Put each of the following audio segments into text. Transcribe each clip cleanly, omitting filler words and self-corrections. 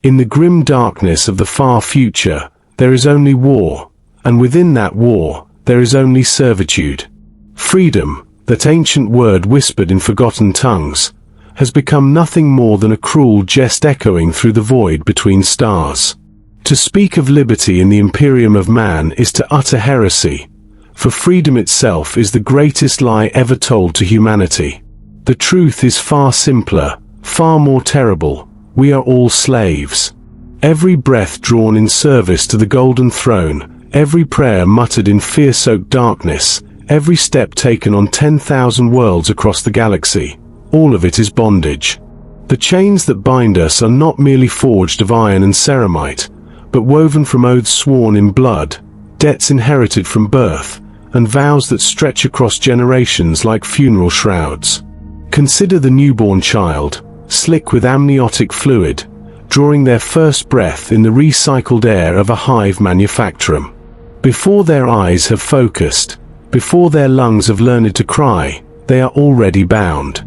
In the grim darkness of the far future, there is only war, and within that war, there is only servitude. Freedom, that ancient word whispered in forgotten tongues, has become nothing more than a cruel jest echoing through the void between stars. To speak of liberty in the Imperium of Man is to utter heresy, for freedom itself is the greatest lie ever told to humanity. The truth is far simpler, far more terrible. We are all slaves. Every breath drawn in service to the Golden Throne, every prayer muttered in fear-soaked darkness, every step taken on 10,000 worlds across the galaxy, all of it is bondage. The chains that bind us are not merely forged of iron and ceramite, but woven from oaths sworn in blood, debts inherited from birth, and vows that stretch across generations like funeral shrouds. Consider the newborn child, slick with amniotic fluid, drawing their first breath in the recycled air of a Hive Manufacturum. Before their eyes have focused, before their lungs have learned to cry, they are already bound.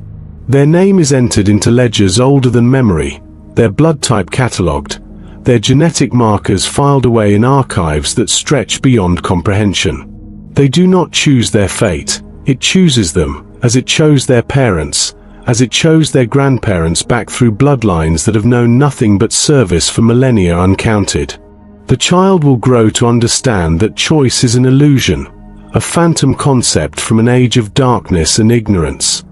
Their name is entered into ledgers older than memory, their blood type catalogued, their genetic markers filed away in archives that stretch beyond comprehension. They do not choose their fate, it chooses them, as it chose their parents, as it chose their grandparents back through bloodlines that have known nothing but service for millennia uncounted. The child will grow to understand that choice is an illusion, a phantom concept from an age of darkness and ignorance.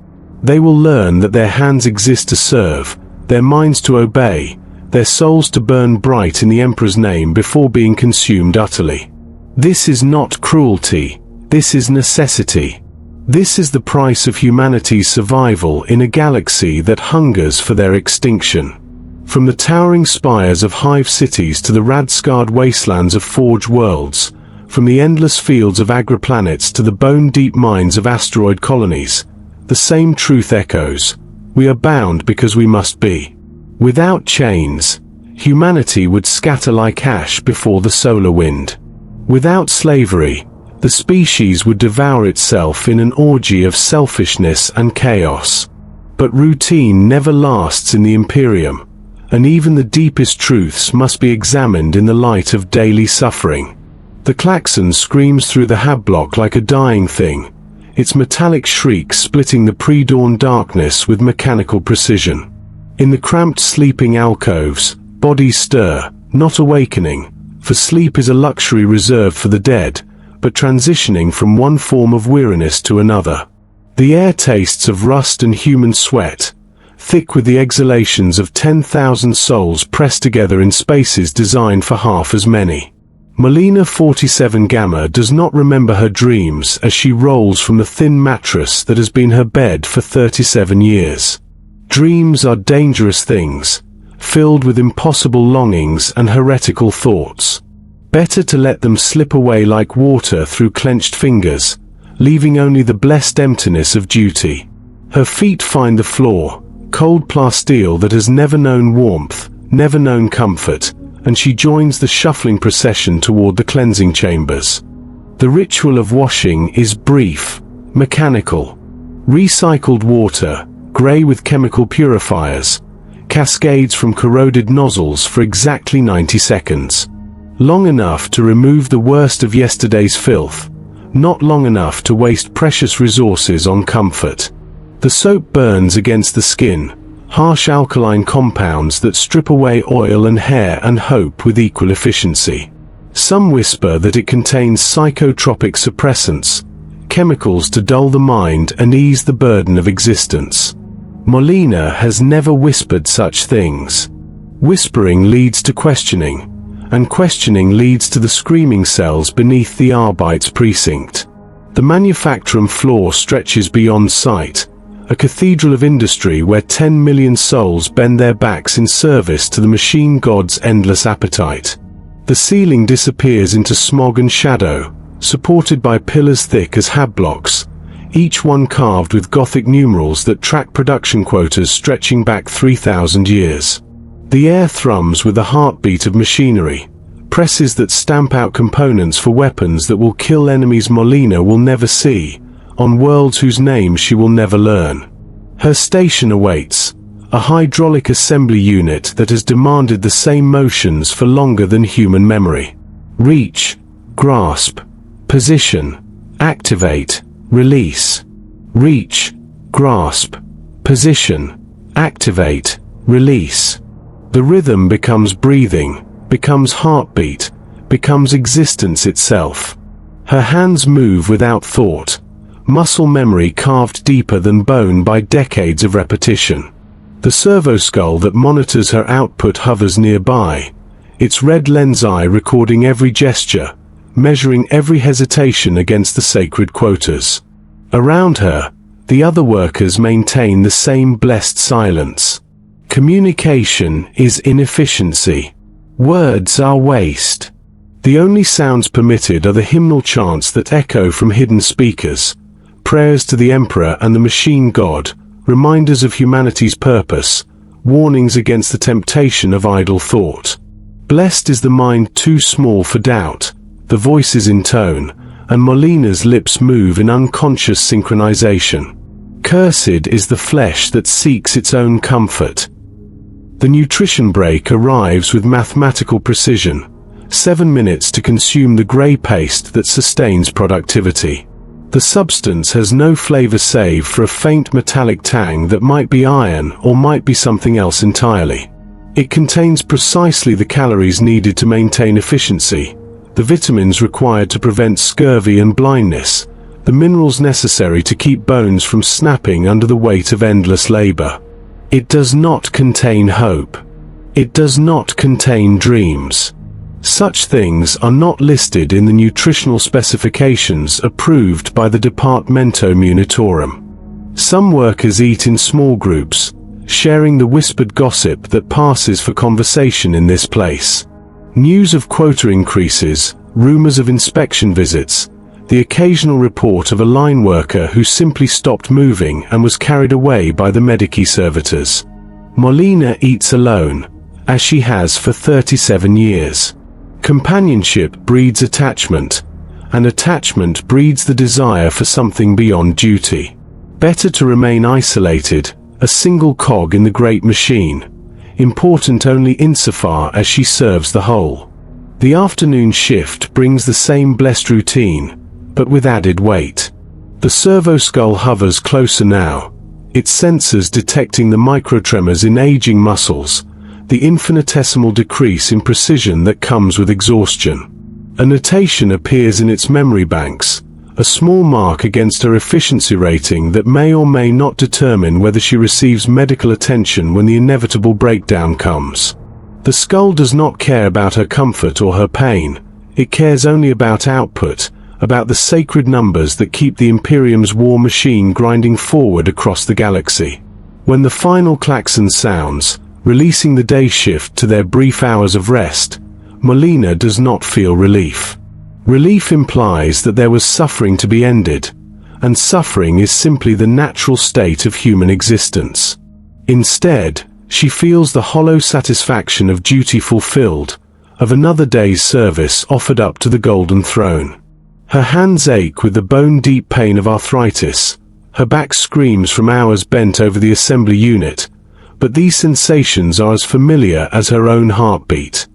They will learn that their hands exist to serve, their minds to obey, their souls to burn bright in the Emperor's name before being consumed utterly. This is not cruelty, this is necessity. This is the price of humanity's survival in a galaxy that hungers for their extinction. From the towering spires of hive cities to the rad-scarred wastelands of forge worlds, from the endless fields of agriplanets to the bone-deep mines of asteroid colonies, the same truth echoes: we are bound because we must be. Without chains, humanity would scatter like ash before the solar wind. Without slavery, the species would devour itself in an orgy of selfishness and chaos. But routine never lasts in the Imperium, and even the deepest truths must be examined in the light of daily suffering. The klaxon screams through the hab block like a dying thing, its metallic shriek splitting the pre-dawn darkness with mechanical precision. In the cramped sleeping alcoves, bodies stir, not awakening, for sleep is a luxury reserved for the dead, but transitioning from one form of weariness to another. The air tastes of rust and human sweat, thick with the exhalations of 10,000 souls pressed together in spaces designed for half as many. Melina 47 Gamma does not remember her dreams as she rolls from the thin mattress that has been her bed for 37 years. Dreams are dangerous things, filled with impossible longings and heretical thoughts. Better to let them slip away like water through clenched fingers, leaving only the blessed emptiness of duty. Her feet find the floor, cold plasteel that has never known warmth, never known comfort, and she joins the shuffling procession toward the cleansing chambers. The ritual of washing is brief, mechanical. Recycled water, grey with chemical purifiers, cascades from corroded nozzles for exactly 90 seconds. Long enough to remove the worst of yesterday's filth, not long enough to waste precious resources on comfort. The soap burns against the skin, harsh alkaline compounds that strip away oil and hair and hope with equal efficiency. Some whisper that it contains psychotropic suppressants, chemicals to dull the mind and ease the burden of existence. Molina has never whispered such things. Whispering leads to questioning, and questioning leads to the screaming cells beneath the Arbite's precinct. The Manufacturum floor stretches beyond sight, a cathedral of industry where 10 million souls bend their backs in service to the machine god's endless appetite. The ceiling disappears into smog and shadow, supported by pillars thick as hab blocks, each one carved with Gothic numerals that track production quotas stretching back 3,000 years. The air thrums with the heartbeat of machinery, presses that stamp out components for weapons that will kill enemies Molina will never see, on worlds whose names she will never learn. Her station awaits, a hydraulic assembly unit that has demanded the same motions for longer than human memory. Reach, grasp, position, activate, release. Reach, grasp, position, activate, release. The rhythm becomes breathing, becomes heartbeat, becomes existence itself. Her hands move without thought, muscle memory carved deeper than bone by decades of repetition. The servo-skull that monitors her output hovers nearby, its red lens eye recording every gesture, measuring every hesitation against the sacred quotas. Around her, the other workers maintain the same blessed silence. Communication is inefficiency. Words are waste. The only sounds permitted are the hymnal chants that echo from hidden speakers, prayers to the Emperor and the machine god, reminders of humanity's purpose, warnings against the temptation of idle thought. Blessed is the mind too small for doubt, the voices in tone, and Molina's lips move in unconscious synchronization. Cursed is the flesh that seeks its own comfort. The nutrition break arrives with mathematical precision, 7 minutes to consume the grey paste that sustains productivity. The substance has no flavor save for a faint metallic tang that might be iron or might be something else entirely. It contains precisely the calories needed to maintain efficiency, the vitamins required to prevent scurvy and blindness, the minerals necessary to keep bones from snapping under the weight of endless labor. It does not contain hope. It does not contain dreams. Such things are not listed in the nutritional specifications approved by the Departamento Munitorum. Some workers eat in small groups, sharing the whispered gossip that passes for conversation in this place. News of quota increases, rumors of inspection visits, the occasional report of a line worker who simply stopped moving and was carried away by the Medici servitors. Molina eats alone, as she has for 37 years. Companionship breeds attachment, and attachment breeds the desire for something beyond duty. Better to remain isolated, a single cog in the great machine, important only insofar as she serves the whole. The afternoon shift brings the same blessed routine, but with added weight. The servo-skull hovers closer now, its sensors detecting the microtremors in aging muscles, the infinitesimal decrease in precision that comes with exhaustion. A notation appears in its memory banks, a small mark against her efficiency rating that may or may not determine whether she receives medical attention when the inevitable breakdown comes. The skull does not care about her comfort or her pain, it cares only about output, about the sacred numbers that keep the Imperium's war machine grinding forward across the galaxy. When the final klaxon sounds, releasing the day shift to their brief hours of rest, Molina does not feel relief. Relief implies that there was suffering to be ended, and suffering is simply the natural state of human existence. Instead, she feels the hollow satisfaction of duty fulfilled, of another day's service offered up to the Golden Throne. Her hands ache with the bone-deep pain of arthritis, her back screams from hours bent over the assembly unit, but these sensations are as familiar as her own heartbeat.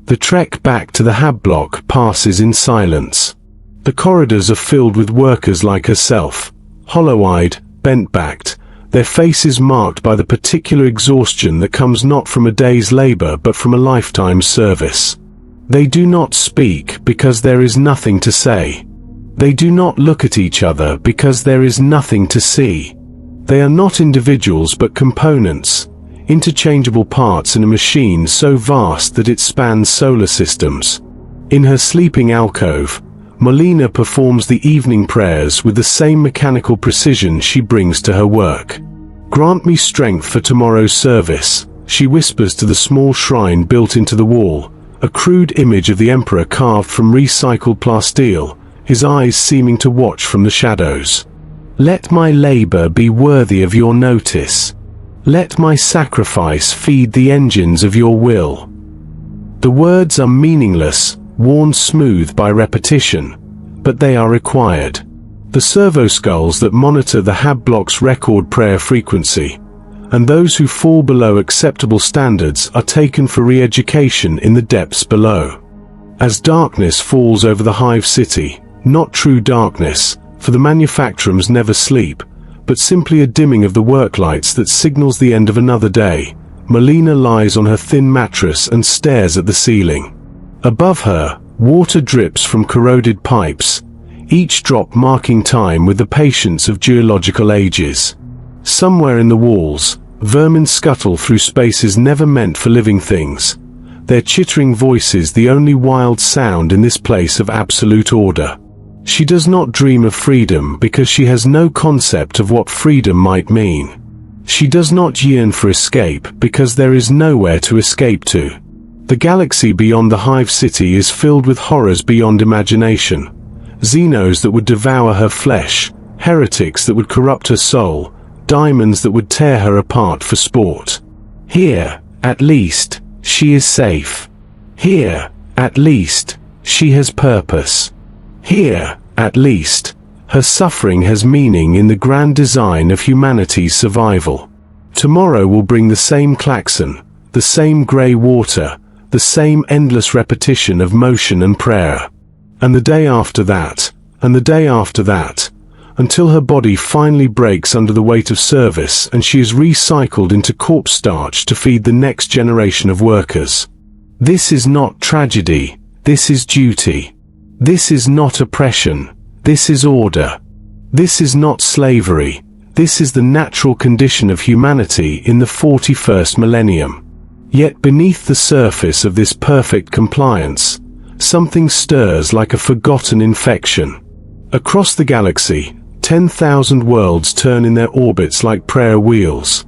The trek back to the hab block passes in silence. The corridors are filled with workers like herself, hollow-eyed, bent-backed, their faces marked by the particular exhaustion that comes not from a day's labor but from a lifetime's service. They do not speak because there is nothing to say. They do not look at each other because there is nothing to see. They are not individuals but components, interchangeable parts in a machine so vast that it spans solar systems. In her sleeping alcove, Molina performs the evening prayers with the same mechanical precision she brings to her work. "Grant me strength for tomorrow's service," she whispers to the small shrine built into the wall, a crude image of the Emperor carved from recycled plasteel, his eyes seeming to watch from the shadows. "Let my labor be worthy of your notice. Let my sacrifice feed the engines of your will." The words are meaningless, worn smooth by repetition, but they are required. The servo skulls that monitor the hab block's record prayer frequency, and those who fall below acceptable standards are taken for re-education in the depths below. As darkness falls over the Hive City, not true darkness, for the manufacturers never sleep, but simply a dimming of the work lights that signals the end of another day, Melina lies on her thin mattress and stares at the ceiling. Above her, water drips from corroded pipes, each drop marking time with the patience of geological ages. Somewhere in the walls, vermin scuttle through spaces never meant for living things, their chittering voices the only wild sound in this place of absolute order. She does not dream of freedom because she has no concept of what freedom might mean. She does not yearn for escape because there is nowhere to escape to. The galaxy beyond the Hive City is filled with horrors beyond imagination. Xenos that would devour her flesh, heretics that would corrupt her soul, diamonds that would tear her apart for sport. Here, at least, she is safe. Here, at least, she has purpose. Here, at least, her suffering has meaning in the grand design of humanity's survival. Tomorrow will bring the same klaxon, the same grey water, the same endless repetition of motion and prayer. And the day after that, and the day after that, until her body finally breaks under the weight of service and she is recycled into corpse starch to feed the next generation of workers. This is not tragedy, this is duty. This is not oppression, this is order. This is not slavery, this is the natural condition of humanity in the 41st millennium. Yet beneath the surface of this perfect compliance, something stirs like a forgotten infection. Across the galaxy, 10,000 worlds turn in their orbits like prayer wheels,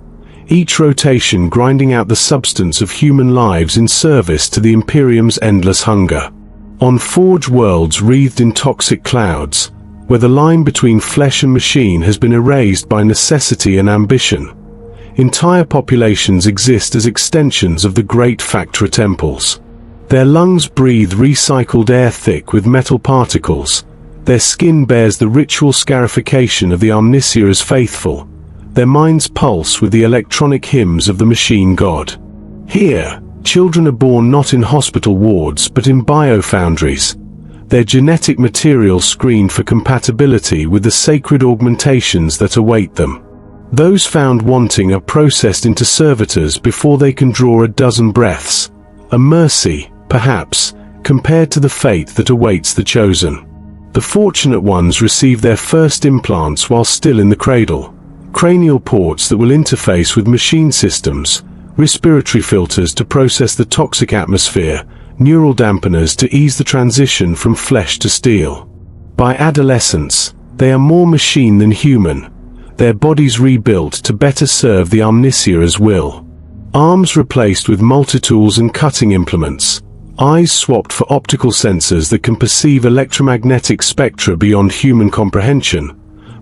each rotation grinding out the substance of human lives in service to the Imperium's endless hunger. On forge worlds wreathed in toxic clouds, where the line between flesh and machine has been erased by necessity and ambition, entire populations exist as extensions of the great factory temples. Their lungs breathe recycled air thick with metal particles, their skin bears the ritual scarification of the Omniscia's faithful, their minds pulse with the electronic hymns of the machine god. Here, children are born not in hospital wards but in biofoundries, their genetic material screened for compatibility with the sacred augmentations that await them. Those found wanting are processed into servitors before they can draw a dozen breaths, a mercy, perhaps, compared to the fate that awaits the chosen. The fortunate ones receive their first implants while still in the cradle, cranial ports that will interface with machine systems, respiratory filters to process the toxic atmosphere, neural dampeners to ease the transition from flesh to steel. By adolescence, they are more machine than human, their bodies rebuilt to better serve the Omniscia's will. Arms replaced with multitools and cutting implements, eyes swapped for optical sensors that can perceive electromagnetic spectra beyond human comprehension,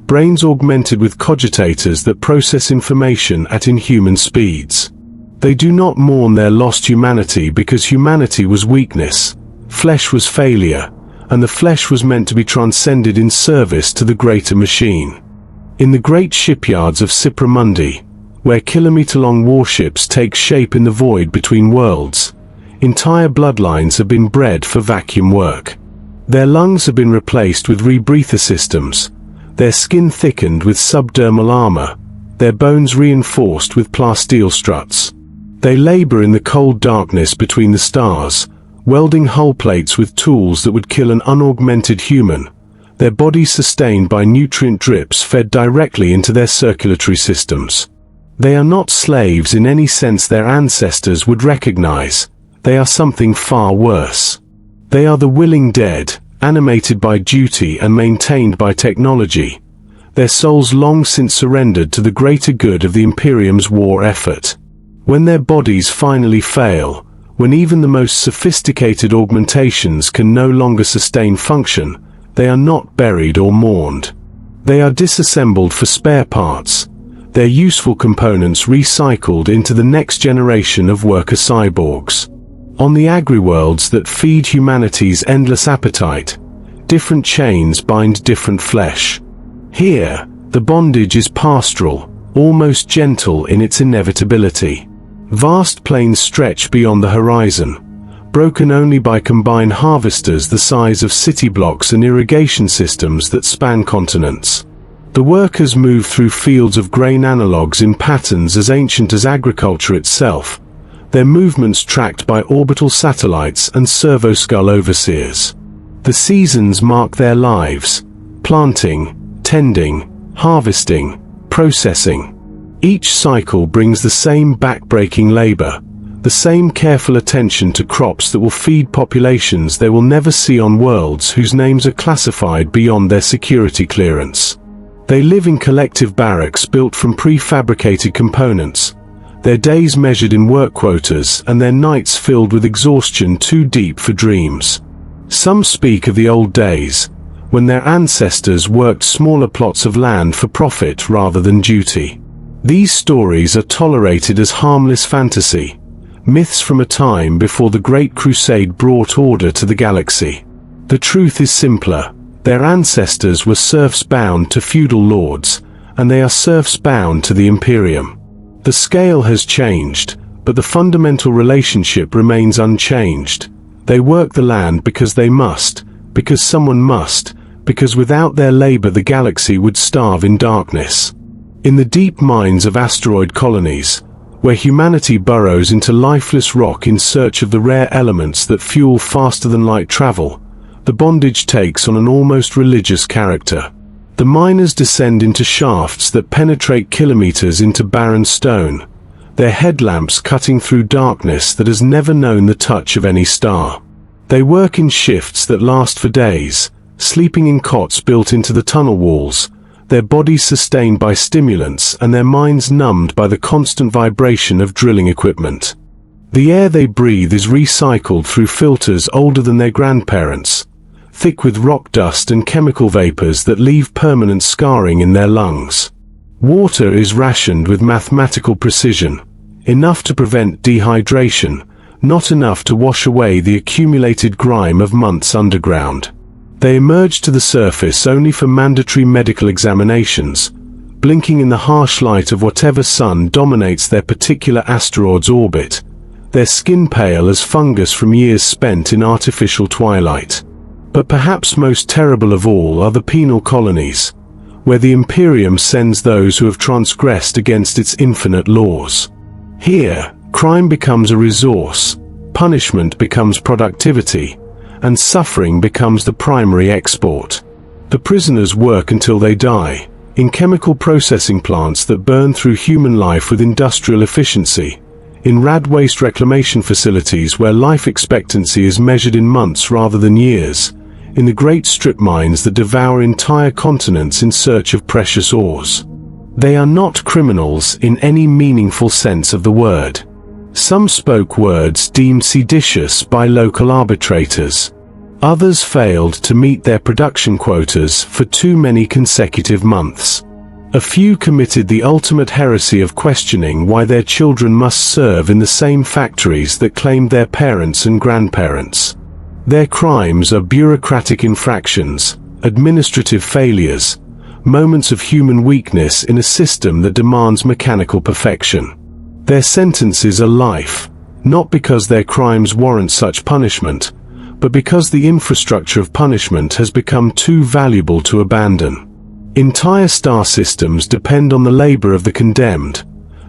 brains augmented with cogitators that process information at inhuman speeds. They do not mourn their lost humanity because humanity was weakness, flesh was failure, and the flesh was meant to be transcended in service to the greater machine. In the great shipyards of Cipramundi, where kilometer-long warships take shape in the void between worlds, entire bloodlines have been bred for vacuum work. Their lungs have been replaced with rebreather systems, their skin thickened with subdermal armor, their bones reinforced with plasteel struts. They labor in the cold darkness between the stars, welding hull plates with tools that would kill an unaugmented human, their bodies sustained by nutrient drips fed directly into their circulatory systems. They are not slaves in any sense their ancestors would recognize. They are something far worse. They are the willing dead, animated by duty and maintained by technology, their souls long since surrendered to the greater good of the Imperium's war effort. When their bodies finally fail, when even the most sophisticated augmentations can no longer sustain function, they are not buried or mourned. They are disassembled for spare parts, their useful components recycled into the next generation of worker cyborgs. On the agri-worlds that feed humanity's endless appetite, different chains bind different flesh. Here, the bondage is pastoral, almost gentle in its inevitability. Vast plains stretch beyond the horizon, broken only by combined harvesters the size of city blocks and irrigation systems that span continents. The workers move through fields of grain analogues in patterns as ancient as agriculture itself, their movements tracked by orbital satellites and servo-skull overseers. The seasons mark their lives: planting, tending, harvesting, processing. Each cycle brings the same back-breaking labor, the same careful attention to crops that will feed populations they will never see on worlds whose names are classified beyond their security clearance. They live in collective barracks built from prefabricated components, their days measured in work quotas and their nights filled with exhaustion too deep for dreams. Some speak of the old days, when their ancestors worked smaller plots of land for profit rather than duty. These stories are tolerated as harmless fantasy, myths from a time before the Great Crusade brought order to the galaxy. The truth is simpler: their ancestors were serfs bound to feudal lords, and they are serfs bound to the Imperium. The scale has changed, but the fundamental relationship remains unchanged. They work the land because they must, because someone must, because without their labor the galaxy would starve in darkness. In the deep mines of asteroid colonies, where humanity burrows into lifeless rock in search of the rare elements that fuel faster-than-light travel, the bondage takes on an almost religious character. The miners descend into shafts that penetrate kilometers into barren stone, their headlamps cutting through darkness that has never known the touch of any star. They work in shifts that last for days, sleeping in cots built into the tunnel walls, their bodies sustained by stimulants and their minds numbed by the constant vibration of drilling equipment. The air they breathe is recycled through filters older than their grandparents, thick with rock dust and chemical vapors that leave permanent scarring in their lungs. Water is rationed with mathematical precision, enough to prevent dehydration, not enough to wash away the accumulated grime of months underground. They emerge to the surface only for mandatory medical examinations, blinking in the harsh light of whatever sun dominates their particular asteroid's orbit, their skin pale as fungus from years spent in artificial twilight. But perhaps most terrible of all are the penal colonies, where the Imperium sends those who have transgressed against its infinite laws. Here, crime becomes a resource, punishment becomes productivity, and suffering becomes the primary export. The prisoners work until they die, in chemical processing plants that burn through human life with industrial efficiency, in rad waste reclamation facilities where life expectancy is measured in months rather than years, in the great strip mines that devour entire continents in search of precious ores. They are not criminals in any meaningful sense of the word. Some spoke words deemed seditious by local arbitrators. Others failed to meet their production quotas for too many consecutive months. A few committed the ultimate heresy of questioning why their children must serve in the same factories that claimed their parents and grandparents. Their crimes are bureaucratic infractions, administrative failures, moments of human weakness in a system that demands mechanical perfection. Their sentences are life, not because their crimes warrant such punishment, but because the infrastructure of punishment has become too valuable to abandon. Entire star systems depend on the labor of the condemned,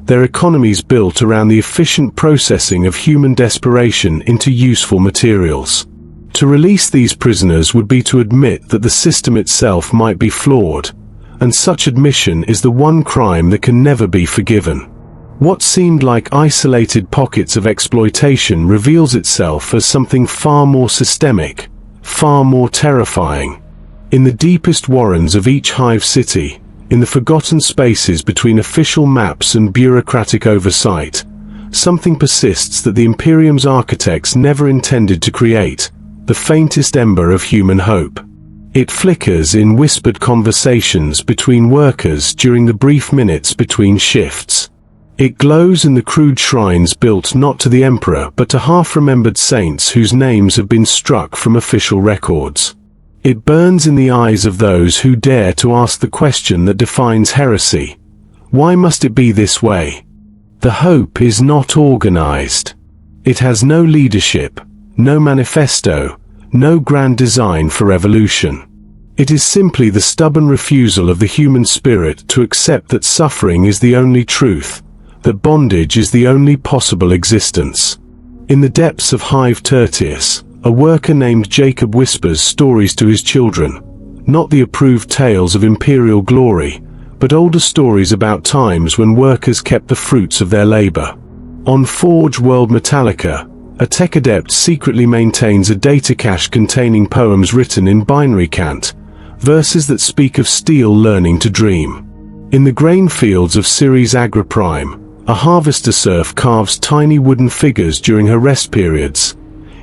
their economies built around the efficient processing of human desperation into useful materials. To release these prisoners would be to admit that the system itself might be flawed, and such admission is the one crime that can never be forgiven. What seemed like isolated pockets of exploitation reveals itself as something far more systemic, far more terrifying. In the deepest warrens of each hive city, in the forgotten spaces between official maps and bureaucratic oversight, something persists that the Imperium's architects never intended to create, the faintest ember of human hope. It flickers in whispered conversations between workers during the brief minutes between shifts. It glows in the crude shrines built not to the Emperor but to half-remembered saints whose names have been struck from official records. It burns in the eyes of those who dare to ask the question that defines heresy. Why must it be this way? The hope is not organized. It has no leadership, no manifesto, no grand design for evolution. It is simply the stubborn refusal of the human spirit to accept that suffering is the only truth, that bondage is the only possible existence. In the depths of Hive Tertius, a worker named Jacob whispers stories to his children, not the approved tales of imperial glory, but older stories about times when workers kept the fruits of their labor. On Forge World Metallica, a tech adept secretly maintains a data cache containing poems written in binary cant, verses that speak of steel learning to dream. In the grain fields of Ceres Agra Prime, a harvester serf carves tiny wooden figures during her rest periods,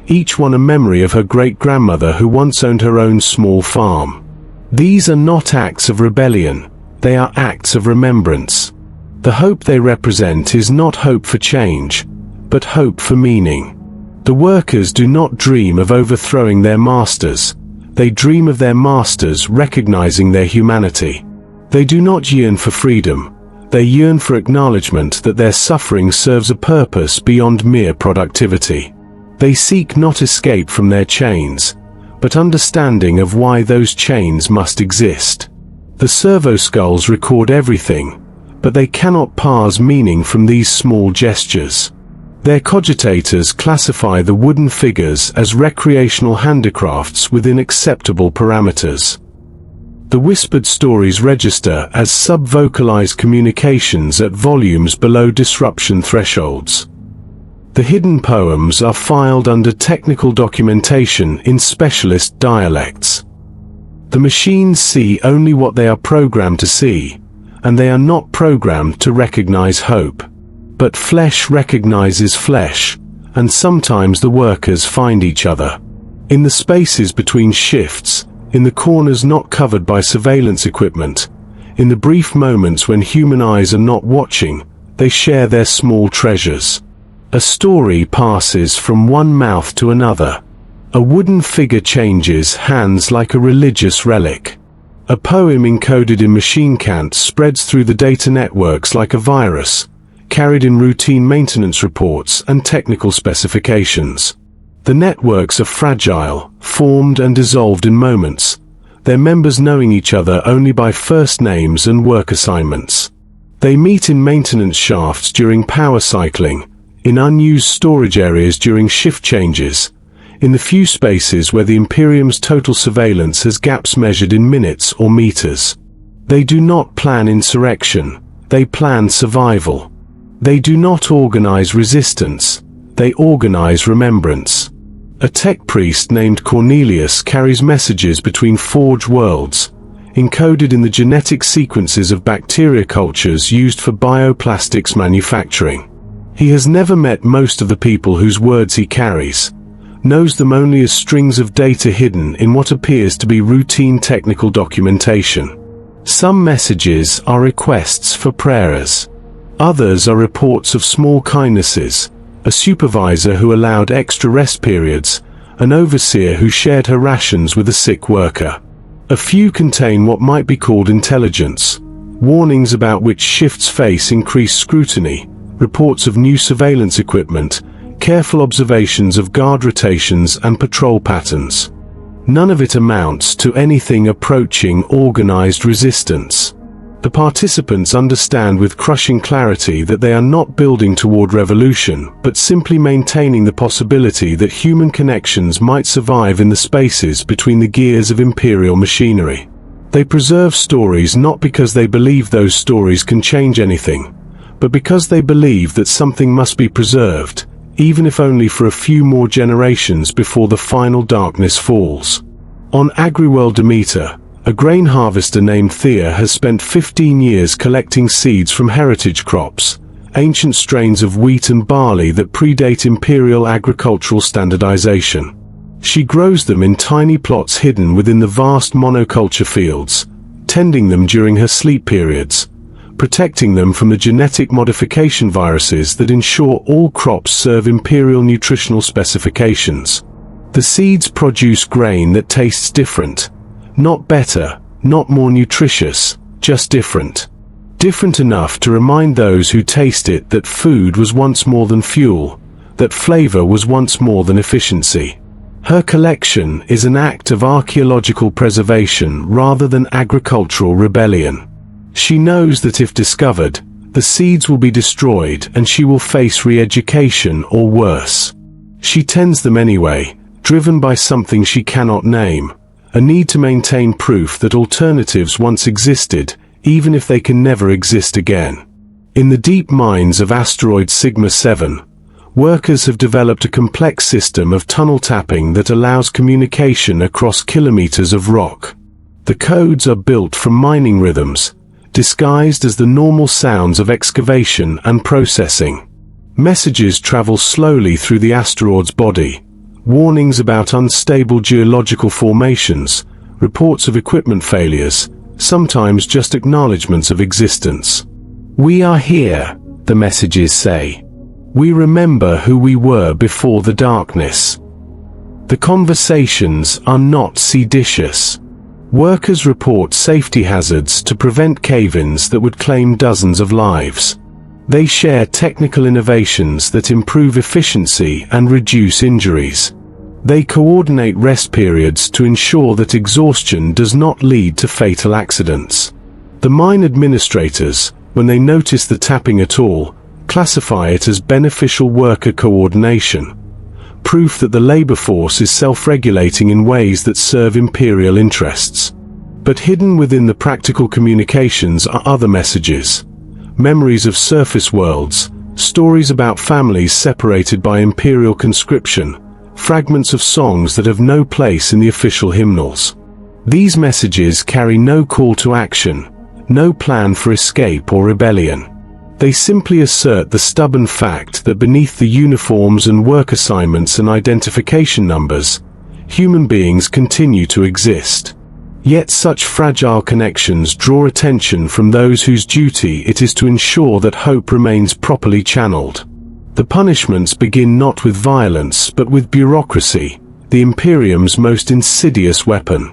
each one a memory of her great-grandmother who once owned her own small farm. These are not acts of rebellion, they are acts of remembrance. The hope they represent is not hope for change, but hope for meaning. The workers do not dream of overthrowing their masters, they dream of their masters recognizing their humanity. They do not yearn for freedom, they yearn for acknowledgement that their suffering serves a purpose beyond mere productivity. They seek not escape from their chains, but understanding of why those chains must exist. The servo skulls record everything, but they cannot parse meaning from these small gestures. Their cogitators classify the wooden figures as recreational handicrafts within acceptable parameters. The whispered stories register as sub-vocalized communications at volumes below disruption thresholds. The hidden poems are filed under technical documentation in specialist dialects. The machines see only what they are programmed to see, and they are not programmed to recognize hope. But flesh recognizes flesh, and sometimes the workers find each other. In the spaces between shifts, in the corners not covered by surveillance equipment, in the brief moments when human eyes are not watching, they share their small treasures. A story passes from one mouth to another. A wooden figure changes hands like a religious relic. A poem encoded in machine cant spreads through the data networks like a virus, carried in routine maintenance reports and technical specifications. The networks are fragile, formed and dissolved in moments, their members knowing each other only by first names and work assignments. They meet in maintenance shafts during power cycling, in unused storage areas during shift changes, in the few spaces where the Imperium's total surveillance has gaps measured in minutes or meters. They do not plan insurrection, they plan survival. They do not organize resistance, they organize remembrance. A tech priest named Cornelius carries messages between Forge worlds, encoded in the genetic sequences of bacteria cultures used for bioplastics manufacturing. He has never met most of the people whose words he carries, knows them only as strings of data hidden in what appears to be routine technical documentation. Some messages are requests for prayers. Others are reports of small kindnesses, a supervisor who allowed extra rest periods, an overseer who shared her rations with a sick worker. A few contain what might be called intelligence, warnings about which shifts face increased scrutiny, reports of new surveillance equipment, careful observations of guard rotations and patrol patterns. None of it amounts to anything approaching organized resistance. The participants understand with crushing clarity that they are not building toward revolution, but simply maintaining the possibility that human connections might survive in the spaces between the gears of imperial machinery. They preserve stories not because they believe those stories can change anything, but because they believe that something must be preserved, even if only for a few more generations before the final darkness falls. On Agriworld Demeter, a grain harvester named Thea has spent 15 years collecting seeds from heritage crops, ancient strains of wheat and barley that predate imperial agricultural standardization. She grows them in tiny plots hidden within the vast monoculture fields, tending them during her sleep periods, protecting them from the genetic modification viruses that ensure all crops serve imperial nutritional specifications. The seeds produce grain that tastes different. Not better, not more nutritious, just different. different enough to remind those who taste it that food was once more than fuel, that flavor was once more than efficiency. Her collection is an act of archaeological preservation rather than agricultural rebellion. She knows that if discovered, the seeds will be destroyed and she will face re-education or worse. She tends them anyway, driven by something she cannot name, a need to maintain proof that alternatives once existed, even if they can never exist again. In the deep mines of asteroid Sigma 7, workers have developed a complex system of tunnel tapping that allows communication across kilometers of rock. The codes are built from mining rhythms, disguised as the normal sounds of excavation and processing. Messages travel slowly through the asteroid's body, warnings about unstable geological formations, reports of equipment failures, sometimes just acknowledgements of existence. "We are here," the messages say. "We remember who we were before the darkness." The conversations are not seditious. Workers report safety hazards to prevent cave-ins that would claim dozens of lives. They share technical innovations that improve efficiency and reduce injuries. They coordinate rest periods to ensure that exhaustion does not lead to fatal accidents. The mine administrators, when they notice the tapping at all, classify it as beneficial worker coordination, proof that the labor force is self-regulating in ways that serve imperial interests. But hidden within the practical communications are other messages. Memories of surface worlds, stories about families separated by imperial conscription, fragments of songs that have no place in the official hymnals. These messages carry no call to action, no plan for escape or rebellion. They simply assert the stubborn fact that beneath the uniforms and work assignments and identification numbers, human beings continue to exist. Yet such fragile connections draw attention from those whose duty it is to ensure that hope remains properly channeled. The punishments begin not with violence but with bureaucracy, the Imperium's most insidious weapon.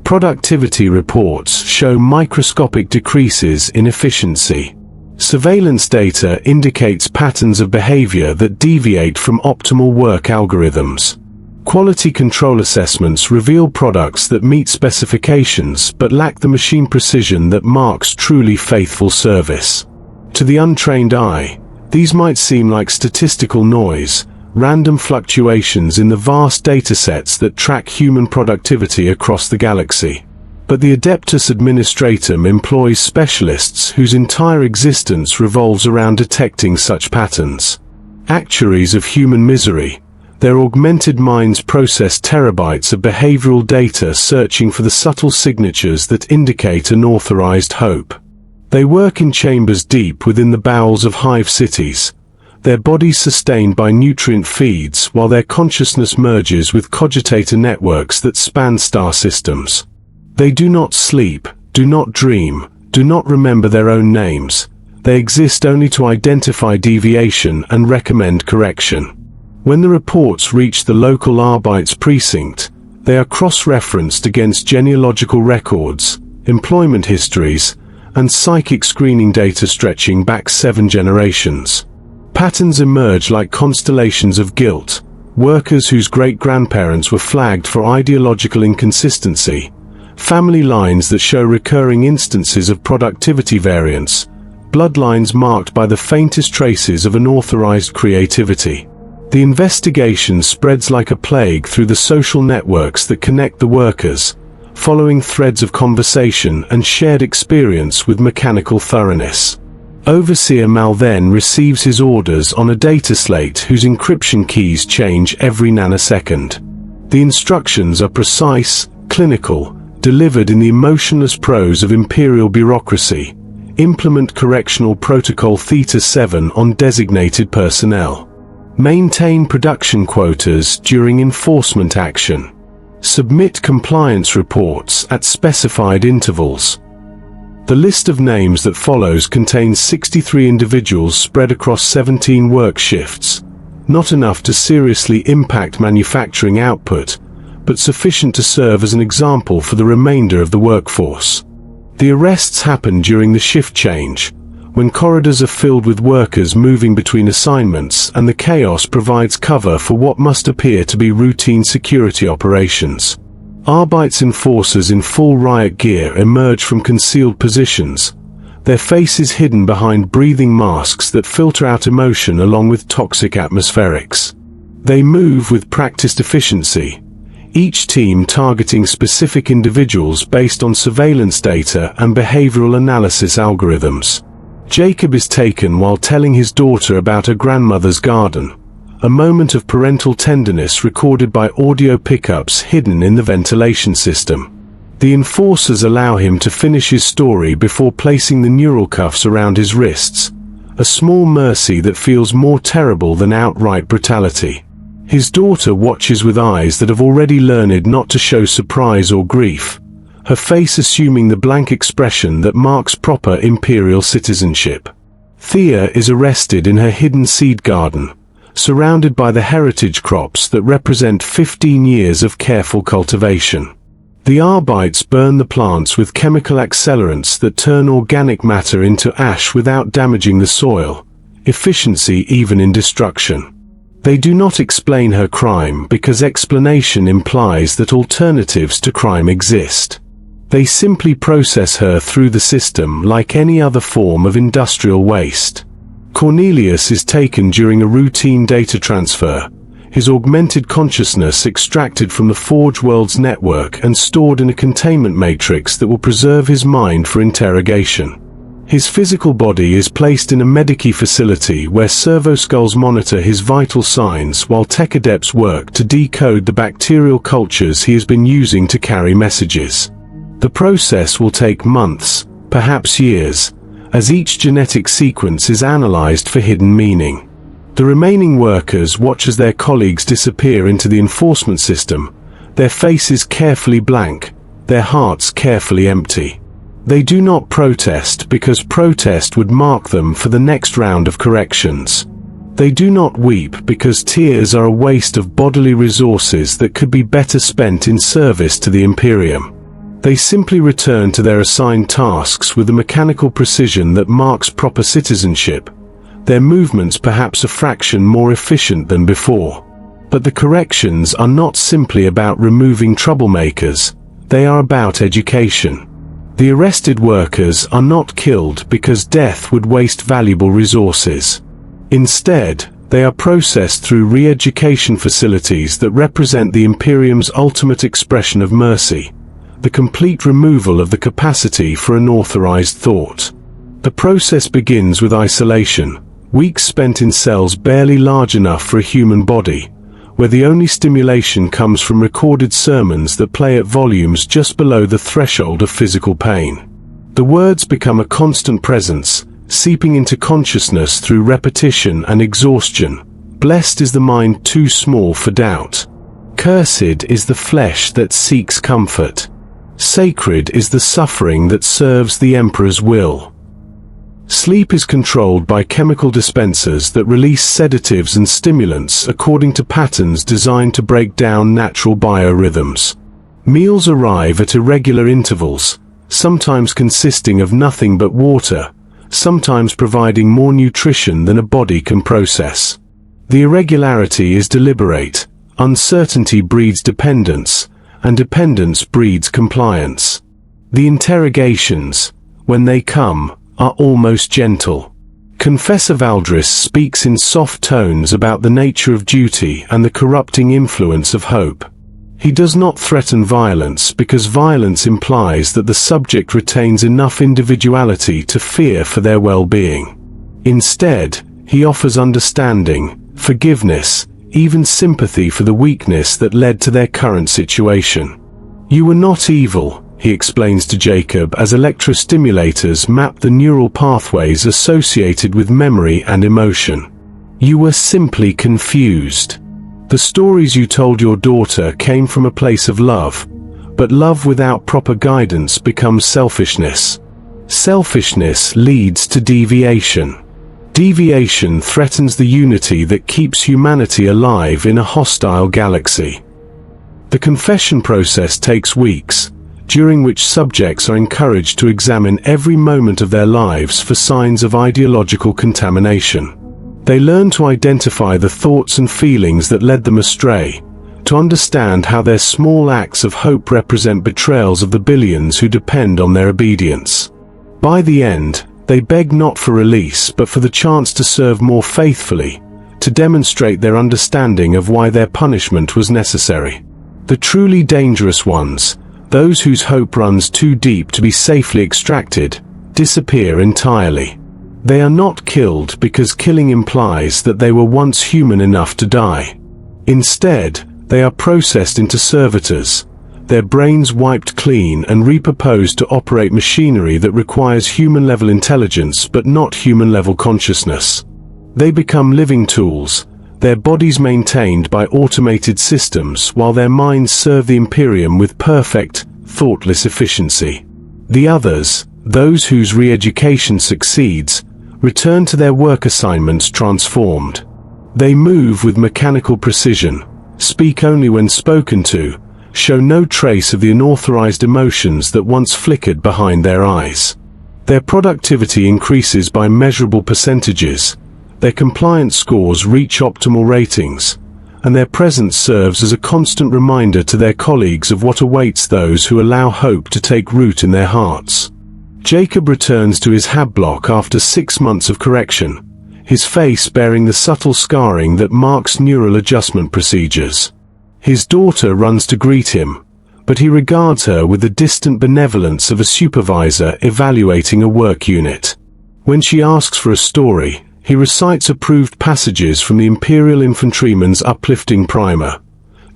Productivity reports show microscopic decreases in efficiency. Surveillance data indicates patterns of behavior that deviate from optimal work algorithms. Quality control assessments reveal products that meet specifications but lack the machine precision that marks truly faithful service. To the untrained eye, these might seem like statistical noise, random fluctuations in the vast datasets that track human productivity across the galaxy. But the Adeptus Mechanicus employs specialists whose entire existence revolves around detecting such patterns. Actuaries of human misery, their augmented minds process terabytes of behavioral data searching for the subtle signatures that indicate unauthorized hope. They work in chambers deep within the bowels of hive cities, their bodies sustained by nutrient feeds while their consciousness merges with cogitator networks that span star systems. They do not sleep, do not dream, do not remember their own names. They exist only to identify deviation and recommend correction. When the reports reach the local Arbeits precinct, they are cross-referenced against genealogical records, employment histories, and psychic screening data stretching back 7 generations. Patterns emerge like constellations of guilt, workers whose great-grandparents were flagged for ideological inconsistency, family lines that show recurring instances of productivity variance, bloodlines marked by the faintest traces of unauthorized creativity. The investigation spreads like a plague through the social networks that connect the workers, following threads of conversation and shared experience with mechanical thoroughness. Overseer Mal then receives his orders on a data slate whose encryption keys change every nanosecond. The instructions are precise, clinical, delivered in the emotionless prose of imperial bureaucracy. Implement correctional protocol Theta 7 on designated personnel. Maintain production quotas during enforcement action. Submit compliance reports at specified intervals. The list of names that follows contains 63 individuals spread across 17 work shifts, not enough to seriously impact manufacturing output, but sufficient to serve as an example for the remainder of the workforce. The arrests happen during the shift change, when corridors are filled with workers moving between assignments and the chaos provides cover for what must appear to be routine security operations. Arbeits enforcers in full riot gear emerge from concealed positions, their faces hidden behind breathing masks that filter out emotion along with toxic atmospherics. They move with practiced efficiency, each team targeting specific individuals based on surveillance data and behavioral analysis algorithms. Jacob is taken while telling his daughter about her grandmother's garden, a moment of parental tenderness recorded by audio pickups hidden in the ventilation system. The enforcers allow him to finish his story before placing the neural cuffs around his wrists, a small mercy that feels more terrible than outright brutality. His daughter watches with eyes that have already learned not to show surprise or grief, her face assuming the blank expression that marks proper imperial citizenship. Thea is arrested in her hidden seed garden, surrounded by the heritage crops that represent 15 years of careful cultivation. The Arbeits burn the plants with chemical accelerants that turn organic matter into ash without damaging the soil, efficiency even in destruction. They do not explain her crime because explanation implies that alternatives to crime exist. They simply process her through the system like any other form of industrial waste. Cornelius is taken during a routine data transfer, his augmented consciousness extracted from the Forge World's network and stored in a containment matrix that will preserve his mind for interrogation. His physical body is placed in a Medici facility where servoskulls monitor his vital signs while tech adepts work to decode the bacterial cultures he has been using to carry messages. The process will take months, perhaps years, as each genetic sequence is analyzed for hidden meaning. The remaining workers watch as their colleagues disappear into the enforcement system, their faces carefully blank, their hearts carefully empty. They do not protest because protest would mark them for the next round of corrections. They do not weep because tears are a waste of bodily resources that could be better spent in service to the Imperium. They simply return to their assigned tasks with the mechanical precision that marks proper citizenship, their movements perhaps a fraction more efficient than before. But the corrections are not simply about removing troublemakers, they are about education. The arrested workers are not killed because death would waste valuable resources. Instead, they are processed through re-education facilities that represent the Imperium's ultimate expression of mercy, the complete removal of the capacity for unauthorized thought. The process begins with isolation, weeks spent in cells barely large enough for a human body, where the only stimulation comes from recorded sermons that play at volumes just below the threshold of physical pain. The words become a constant presence, seeping into consciousness through repetition and exhaustion. Blessed is the mind too small for doubt. Cursed is the flesh that seeks comfort. Sacred is the suffering that serves the Emperor's will. Sleep is controlled by chemical dispensers that release sedatives and stimulants according to patterns designed to break down natural biorhythms. Meals arrive at irregular intervals, sometimes consisting of nothing but water, sometimes providing more nutrition than a body can process. The irregularity is deliberate, uncertainty breeds dependence, and dependence breeds compliance. The interrogations, when they come, are almost gentle. Confessor Valdris speaks in soft tones about the nature of duty and the corrupting influence of hope. He does not threaten violence because violence implies that the subject retains enough individuality to fear for their well-being. Instead, he offers understanding, forgiveness, even sympathy for the weakness that led to their current situation. "You were not evil," he explains to Jacob as electrostimulators map the neural pathways associated with memory and emotion. "You were simply confused. The stories you told your daughter came from a place of love, but love without proper guidance becomes selfishness. Selfishness leads to deviation. Deviation threatens the unity that keeps humanity alive in a hostile galaxy." The confession process takes weeks. during which subjects are encouraged to examine every moment of their lives for signs of ideological contamination. They learn to identify the thoughts and feelings that led them astray, to understand how their small acts of hope represent betrayals of the billions who depend on their obedience. By the end, they beg not for release but for the chance to serve more faithfully, to demonstrate their understanding of why their punishment was necessary. The truly dangerous ones, those whose hope runs too deep to be safely extracted, disappear entirely. They are not killed because killing implies that they were once human enough to die. Instead, they are processed into servitors, their brains wiped clean and repurposed to operate machinery that requires human-level intelligence but not human-level consciousness. They become living tools, their bodies maintained by automated systems while their minds serve the Imperium with perfect, thoughtless efficiency. The others, those whose re-education succeeds, return to their work assignments transformed. They move with mechanical precision, speak only when spoken to, show no trace of the unauthorized emotions that once flickered behind their eyes. Their productivity increases by measurable percentages, their compliance scores reach optimal ratings, and their presence serves as a constant reminder to their colleagues of what awaits those who allow hope to take root in their hearts. Jacob returns to his hab block after 6 months of correction, his face bearing the subtle scarring that marks neural adjustment procedures. His daughter runs to greet him, but he regards her with the distant benevolence of a supervisor evaluating a work unit. When she asks for a story, he recites approved passages from the Imperial Infantryman's uplifting primer,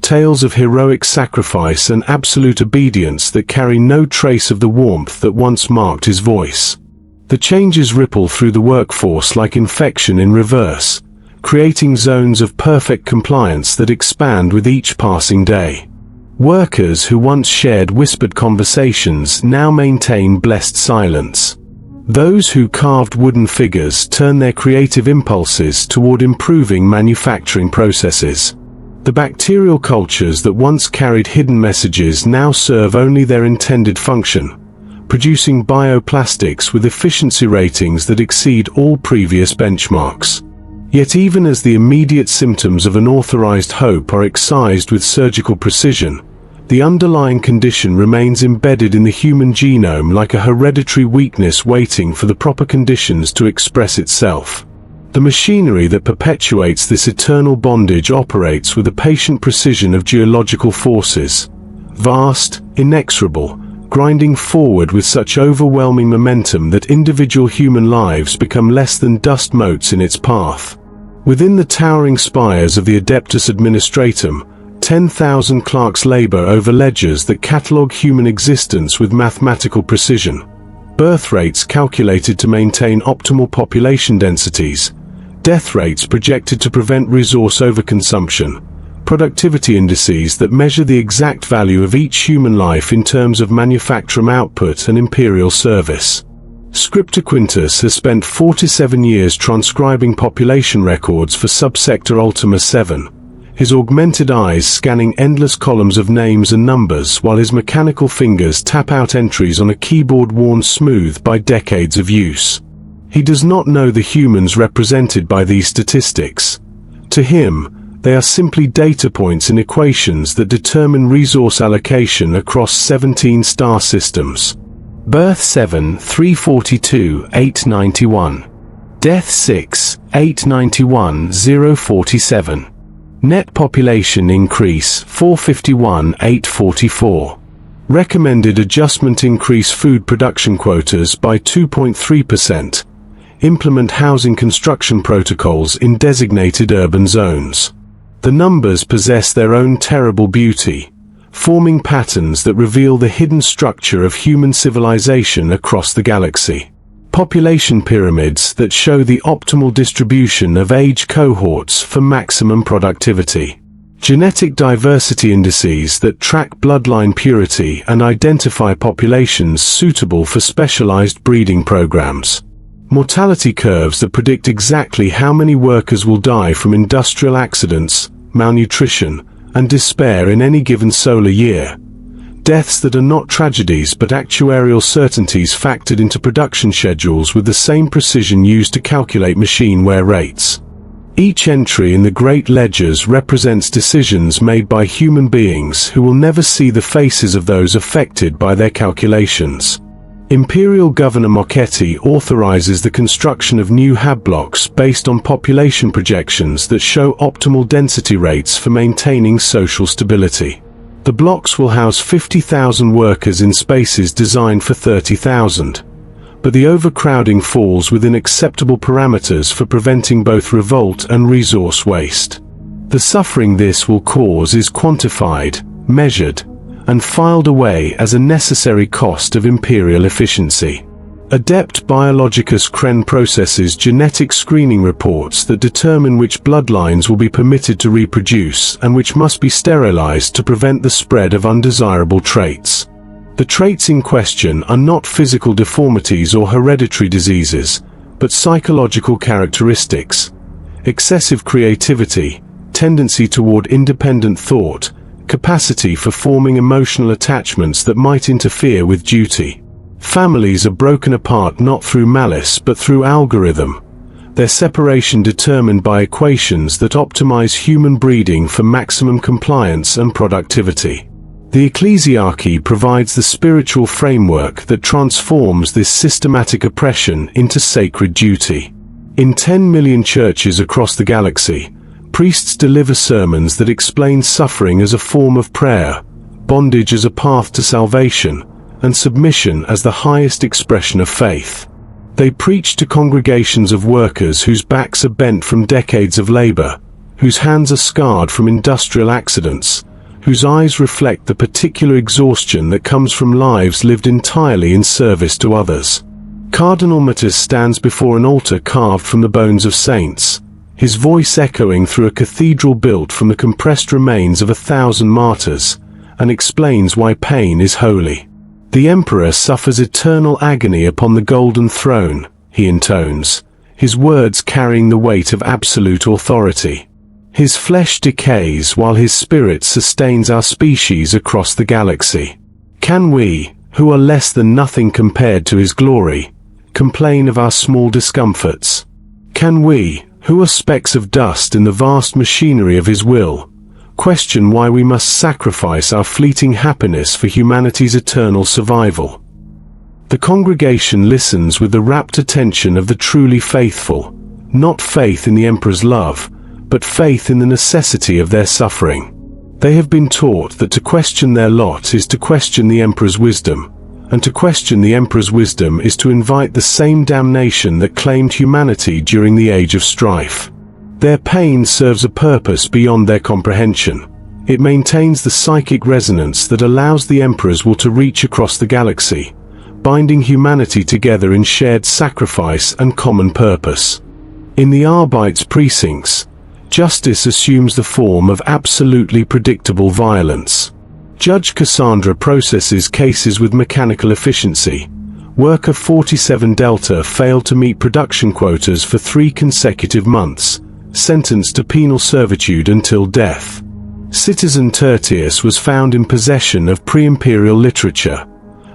tales of heroic sacrifice and absolute obedience that carry no trace of the warmth that once marked his voice. The changes ripple through the workforce like infection in reverse, creating zones of perfect compliance that expand with each passing day. Workers who once shared whispered conversations now maintain blessed silence. Those who carved wooden figures turn their creative impulses toward improving manufacturing processes. The bacterial cultures that once carried hidden messages now serve only their intended function, producing bioplastics with efficiency ratings that exceed all previous benchmarks. Yet even as the immediate symptoms of unauthorized hope are excised with surgical precision, the underlying condition remains embedded in the human genome like a hereditary weakness waiting for the proper conditions to express itself. The machinery that perpetuates this eternal bondage operates with the patient precision of geological forces, vast, inexorable, grinding forward with such overwhelming momentum that individual human lives become less than dust motes in its path. Within the towering spires of the Adeptus Administratum, 10,000 clerks labor over ledgers that catalog human existence with mathematical precision. Birth rates calculated to maintain optimal population densities, death rates projected to prevent resource overconsumption, productivity indices that measure the exact value of each human life in terms of manufacturing output and imperial service. Scriptor Quintus has spent 47 years transcribing population records for subsector Ultima 7, his augmented eyes scanning endless columns of names and numbers while his mechanical fingers tap out entries on a keyboard worn smooth by decades of use. He does not know the humans represented by these statistics. To him, they are simply data points in equations that determine resource allocation across 17 star systems. Birth 7, 342, 891. Death 6, 891, 047. Net population increase 451, 844. Recommended adjustment increase food production quotas by 2.3%. Implement housing construction protocols in designated urban zones. The numbers possess their own terrible beauty, forming patterns that reveal the hidden structure of human civilization across the galaxy. Population pyramids that show the optimal distribution of age cohorts for maximum productivity. Genetic diversity indices that track bloodline purity and identify populations suitable for specialized breeding programs. Mortality curves that predict exactly how many workers will die from industrial accidents, malnutrition, and despair in any given solar year. Deaths that are not tragedies but actuarial certainties factored into production schedules with the same precision used to calculate machine wear rates. Each entry in the great ledgers represents decisions made by human beings who will never see the faces of those affected by their calculations. Imperial Governor Mocchetti authorizes the construction of new hab blocks based on population projections that show optimal density rates for maintaining social stability. The blocks will house 50,000 workers in spaces designed for 30,000. But the overcrowding falls within acceptable parameters for preventing both revolt and resource waste. The suffering this will cause is quantified, measured, and filed away as a necessary cost of imperial efficiency. Adept Biologicus Kren processes genetic screening reports that determine which bloodlines will be permitted to reproduce and which must be sterilized to prevent the spread of undesirable traits. The traits in question are not physical deformities or hereditary diseases, but psychological characteristics. Excessive creativity, tendency toward independent thought, capacity for forming emotional attachments that might interfere with duty. Families are broken apart not through malice but through algorithm, their separation determined by equations that optimize human breeding for maximum compliance and productivity. The ecclesiarchy provides the spiritual framework that transforms this systematic oppression into sacred duty. In 10 million churches across the galaxy, priests deliver sermons that explain suffering as a form of prayer, bondage as a path to salvation, and submission as the highest expression of faith. They preach to congregations of workers whose backs are bent from decades of labor, whose hands are scarred from industrial accidents, whose eyes reflect the particular exhaustion that comes from lives lived entirely in service to others. Cardinal Matthias stands before an altar carved from the bones of saints, his voice echoing through a cathedral built from the compressed remains of 1,000 martyrs, and explains why pain is holy. The Emperor suffers eternal agony upon the golden throne, he intones, his words carrying the weight of absolute authority. His flesh decays while his spirit sustains our species across the galaxy. Can we, who are less than nothing compared to his glory, complain of our small discomforts? Can we, who are specks of dust in the vast machinery of his will, question why we must sacrifice our fleeting happiness for humanity's eternal survival? The congregation listens with the rapt attention of the truly faithful, not faith in the Emperor's love, but faith in the necessity of their suffering. They have been taught that to question their lot is to question the Emperor's wisdom, and to question the Emperor's wisdom is to invite the same damnation that claimed humanity during the Age of Strife. Their pain serves a purpose beyond their comprehension. It maintains the psychic resonance that allows the Emperor's will to reach across the galaxy, binding humanity together in shared sacrifice and common purpose. In the Arbite's precincts, justice assumes the form of absolutely predictable violence. Judge Cassandra processes cases with mechanical efficiency. Worker 47 Delta failed to meet production quotas for 3 consecutive months, sentenced to penal servitude until death. Citizen Tertius was found in possession of pre-imperial literature.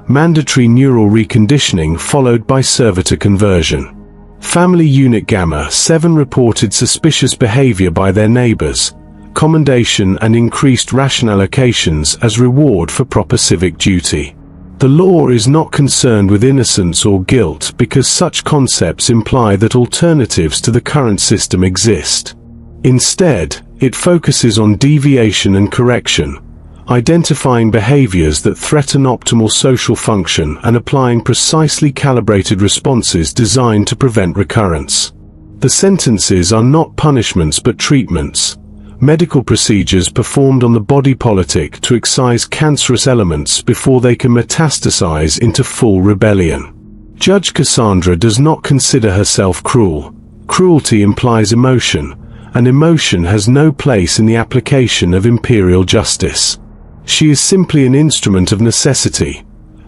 Mandatory neural reconditioning followed by servitor conversion. Family Unit Gamma 7 reported suspicious behavior by their neighbors, commendation and increased ration allocations as reward for proper civic duty. The law is not concerned with innocence or guilt because such concepts imply that alternatives to the current system exist. Instead, it focuses on deviation and correction, identifying behaviors that threaten optimal social function and applying precisely calibrated responses designed to prevent recurrence. The sentences are not punishments but treatments, medical procedures performed on the body politic to excise cancerous elements before they can metastasize into full rebellion. Judge Cassandra does not consider herself cruel. Cruelty implies emotion, and emotion has no place in the application of imperial justice. She is simply an instrument of necessity,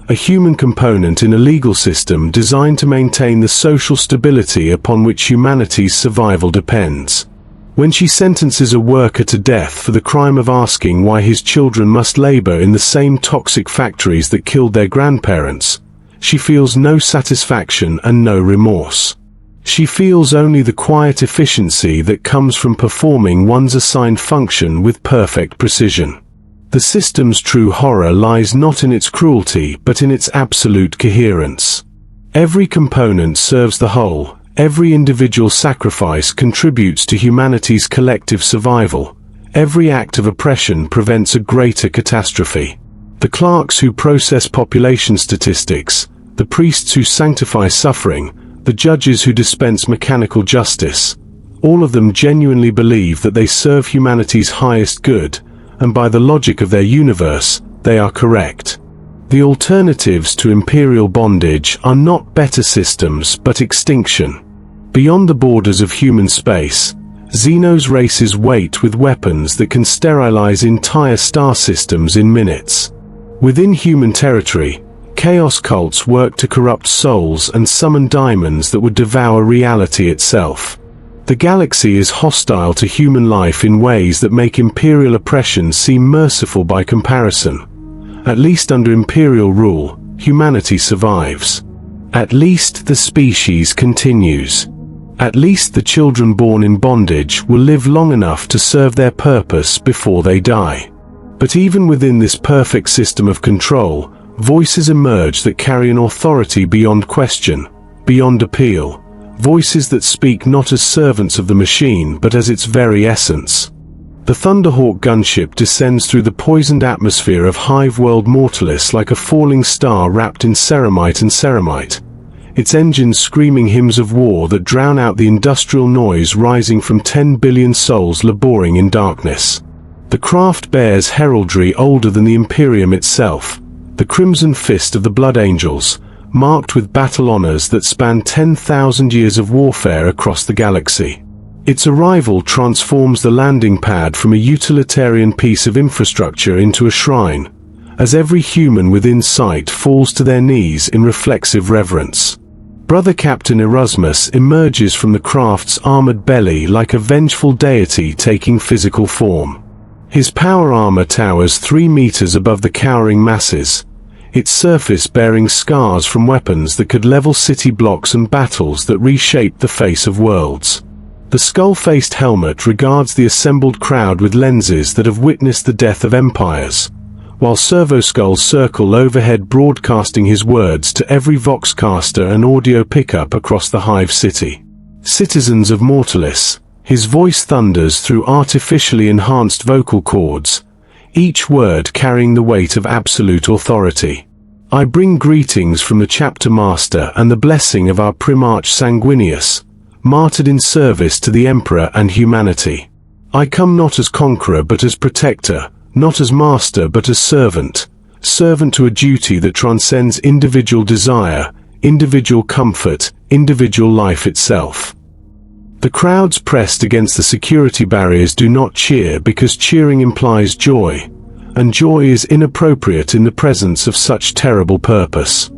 a human component in a legal system designed to maintain the social stability upon which humanity's survival depends. When she sentences a worker to death for the crime of asking why his children must labor in the same toxic factories that killed their grandparents, she feels no satisfaction and no remorse. She feels only the quiet efficiency that comes from performing one's assigned function with perfect precision. The system's true horror lies not in its cruelty but in its absolute coherence. Every component serves the whole, every individual sacrifice contributes to humanity's collective survival, every act of oppression prevents a greater catastrophe. The clerks who process population statistics, the priests who sanctify suffering, the judges who dispense mechanical justice, all of them genuinely believe that they serve humanity's highest good, and by the logic of their universe, they are correct. The alternatives to imperial bondage are not better systems but extinction. Beyond the borders of human space, Xenos races wait with weapons that can sterilize entire star systems in minutes. Within human territory, chaos cults work to corrupt souls and summon diamonds that would devour reality itself. The galaxy is hostile to human life in ways that make imperial oppression seem merciful by comparison. At least under imperial rule, humanity survives. At least the species continues. At least the children born in bondage will live long enough to serve their purpose before they die. But even within this perfect system of control, voices emerge that carry an authority beyond question, beyond appeal, voices that speak not as servants of the machine but as its very essence. The Thunderhawk gunship descends through the poisoned atmosphere of Hive World Mortalis like a falling star wrapped in ceramite and ceramite, its engines screaming hymns of war that drown out the industrial noise rising from 10 billion souls laboring in darkness. The craft bears heraldry older than the Imperium itself, the crimson fist of the Blood Angels, marked with battle honors that span 10,000 years of warfare across the galaxy. Its arrival transforms the landing pad from a utilitarian piece of infrastructure into a shrine, as every human within sight falls to their knees in reflexive reverence. Brother Captain Erasmus emerges from the craft's armored belly like a vengeful deity taking physical form. His power armor towers 3 meters above the cowering masses, its surface bearing scars from weapons that could level city blocks and battles that reshaped the face of worlds. The skull-faced helmet regards the assembled crowd with lenses that have witnessed the death of empires, while servo-skulls circle overhead broadcasting his words to every voxcaster and audio pickup across the Hive City. Citizens of Mortalis, his voice thunders through artificially enhanced vocal cords, each word carrying the weight of absolute authority. I bring greetings from the Chapter Master and the blessing of our Primarch Sanguinius, martyred in service to the Emperor and humanity. I come not as conqueror but as protector, not as master but as servant, servant to a duty that transcends individual desire, individual comfort, individual life itself. The crowds pressed against the security barriers do not cheer because cheering implies joy, and joy is inappropriate in the presence of such terrible purpose.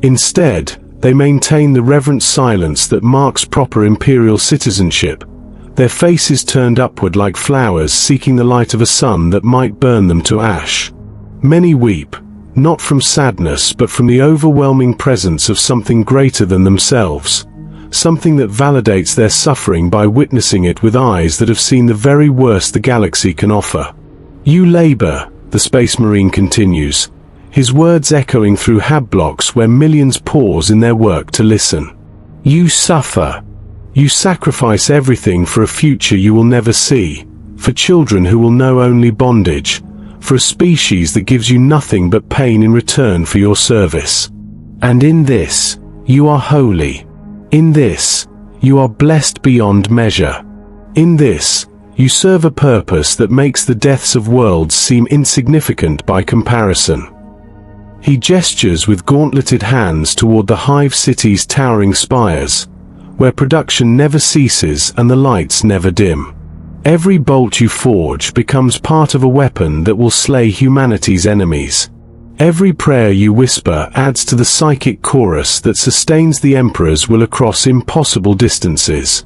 Instead, they maintain the reverent silence that marks proper imperial citizenship, their faces turned upward like flowers seeking the light of a sun that might burn them to ash. Many weep, not from sadness but from the overwhelming presence of something greater than themselves, something that validates their suffering by witnessing it with eyes that have seen the very worst the galaxy can offer. You labor, the Space Marine continues, his words echoing through hab blocks where millions pause in their work to listen. You suffer. You sacrifice everything for a future you will never see, for children who will know only bondage, for a species that gives you nothing but pain in return for your service. And in this, you are holy. In this, you are blessed beyond measure. In this, you serve a purpose that makes the deaths of worlds seem insignificant by comparison. He gestures with gauntleted hands toward the Hive City's towering spires, where production never ceases and the lights never dim. Every bolt you forge becomes part of a weapon that will slay humanity's enemies. Every prayer you whisper adds to the psychic chorus that sustains the Emperor's will across impossible distances.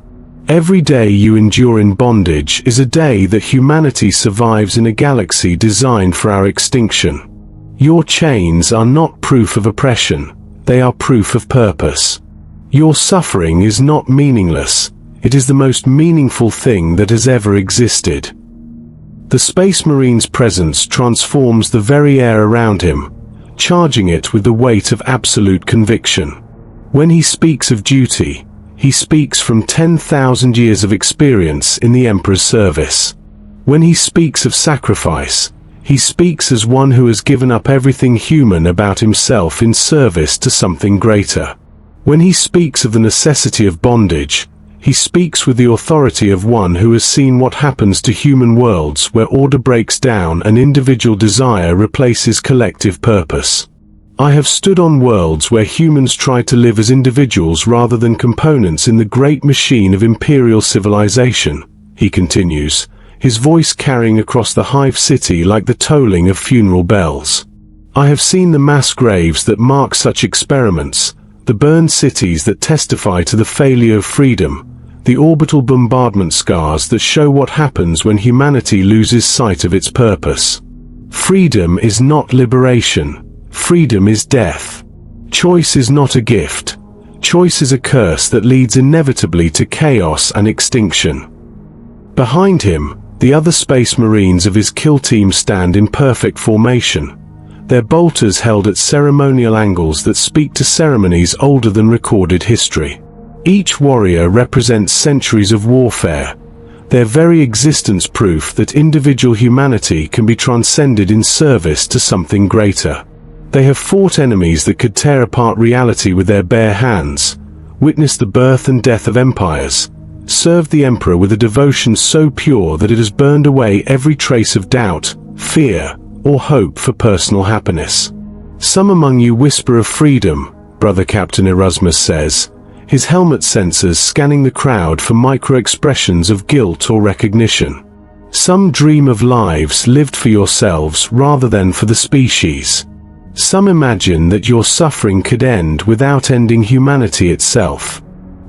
Every day you endure in bondage is a day that humanity survives in a galaxy designed for our extinction. Your chains are not proof of oppression, they are proof of purpose. Your suffering is not meaningless, it is the most meaningful thing that has ever existed. The Space Marine's presence transforms the very air around him, charging it with the weight of absolute conviction. When he speaks of duty, he speaks from 10,000 years of experience in the Emperor's service. When he speaks of sacrifice, he speaks as one who has given up everything human about himself in service to something greater. When he speaks of the necessity of bondage, he speaks with the authority of one who has seen what happens to human worlds where order breaks down and individual desire replaces collective purpose. I have stood on worlds where humans tried to live as individuals rather than components in the great machine of imperial civilization, he continues, his voice carrying across the Hive city like the tolling of funeral bells. I have seen the mass graves that mark such experiments, the burned cities that testify to the failure of freedom, the orbital bombardment scars that show what happens when humanity loses sight of its purpose. Freedom is not liberation. Freedom is death. Choice is not a gift. Choice is a curse that leads inevitably to chaos and extinction. Behind him, the other Space Marines of his kill team stand in perfect formation, their bolters held at ceremonial angles that speak to ceremonies older than recorded history. Each warrior represents centuries of warfare, their very existence proof that individual humanity can be transcended in service to something greater. They have fought enemies that could tear apart reality with their bare hands, witnessed the birth and death of empires, served the Emperor with a devotion so pure that it has burned away every trace of doubt, fear, or hope for personal happiness. Some among you whisper of freedom, Brother Captain Erasmus says, his helmet sensors scanning the crowd for micro-expressions of guilt or recognition. Some dream of lives lived for yourselves rather than for the species. Some imagine that your suffering could end without ending humanity itself.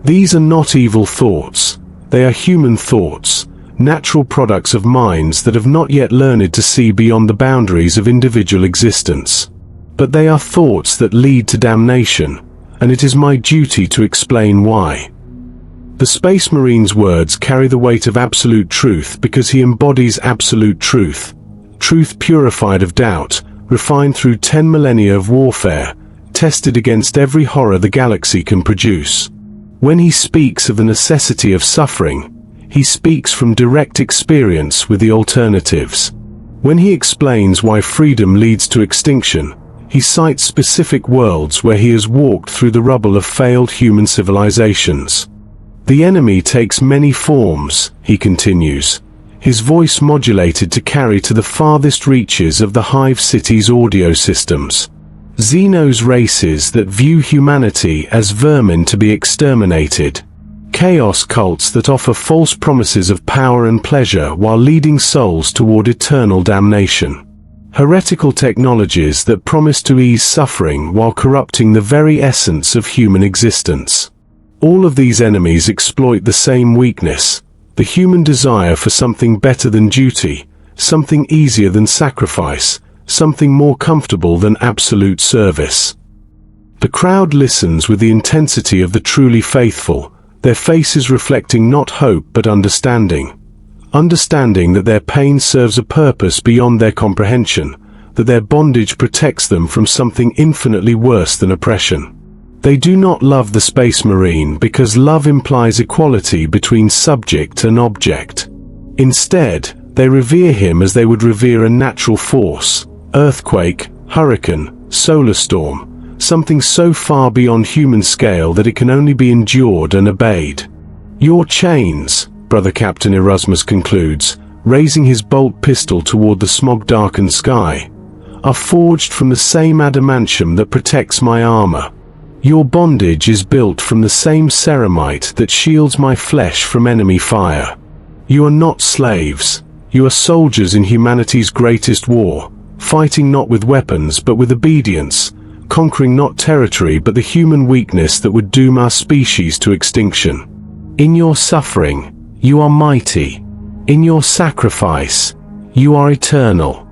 These are not evil thoughts, they are human thoughts, natural products of minds that have not yet learned to see beyond the boundaries of individual existence. But they are thoughts that lead to damnation, and it is my duty to explain why. The Space Marine's words carry the weight of absolute truth because he embodies absolute truth, truth purified of doubt, refined through 10 millennia of warfare, tested against every horror the galaxy can produce. When he speaks of the necessity of suffering, he speaks from direct experience with the alternatives. When he explains why freedom leads to extinction, he cites specific worlds where he has walked through the rubble of failed human civilizations. The enemy takes many forms, he continues, his voice modulated to carry to the farthest reaches of the Hive city's audio systems. Xenos races that view humanity as vermin to be exterminated. Chaos cults that offer false promises of power and pleasure while leading souls toward eternal damnation. Heretical technologies that promise to ease suffering while corrupting the very essence of human existence. All of these enemies exploit the same weakness, the human desire for something better than duty, something easier than sacrifice, something more comfortable than absolute service. The crowd listens with the intensity of the truly faithful, their faces reflecting not hope but understanding. Understanding that their pain serves a purpose beyond their comprehension, that their bondage protects them from something infinitely worse than oppression. They do not love the Space Marine because love implies equality between subject and object. Instead, they revere him as they would revere a natural force, earthquake, hurricane, solar storm, something so far beyond human scale that it can only be endured and obeyed. Your chains, Brother Captain Erasmus concludes, raising his bolt pistol toward the smog-darkened sky, are forged from the same adamantium that protects my armor. Your bondage is built from the same ceramite that shields my flesh from enemy fire. You are not slaves. You are soldiers in humanity's greatest war, fighting not with weapons but with obedience, conquering not territory but the human weakness that would doom our species to extinction. In your suffering, you are mighty. In your sacrifice, you are eternal.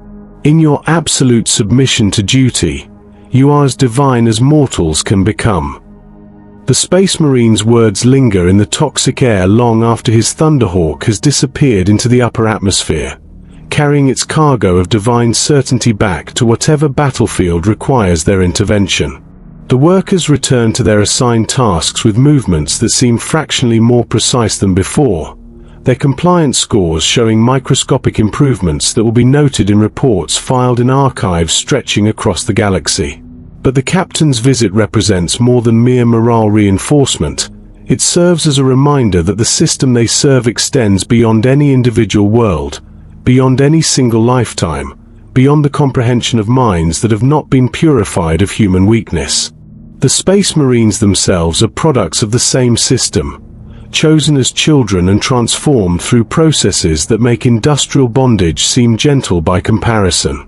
In your absolute submission to duty, you are as divine as mortals can become. The Space Marine's words linger in the toxic air long after his Thunderhawk has disappeared into the upper atmosphere, carrying its cargo of divine certainty back to whatever battlefield requires their intervention. The workers return to their assigned tasks with movements that seem fractionally more precise than before, their compliance scores showing microscopic improvements that will be noted in reports filed in archives stretching across the galaxy. But the captain's visit represents more than mere morale reinforcement. It serves as a reminder that the system they serve extends beyond any individual world, beyond any single lifetime, beyond the comprehension of minds that have not been purified of human weakness. The Space Marines themselves are products of the same system, chosen as children and transformed through processes that make industrial bondage seem gentle by comparison.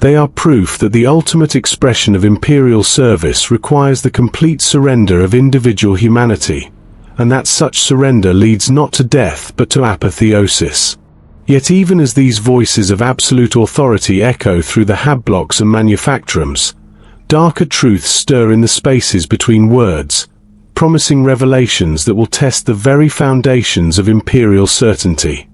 They are proof that the ultimate expression of imperial service requires the complete surrender of individual humanity, and that such surrender leads not to death but to apotheosis. Yet even as these voices of absolute authority echo through the hab blocks and manufactorums, darker truths stir in the spaces between words, promising revelations that will test the very foundations of imperial certainty.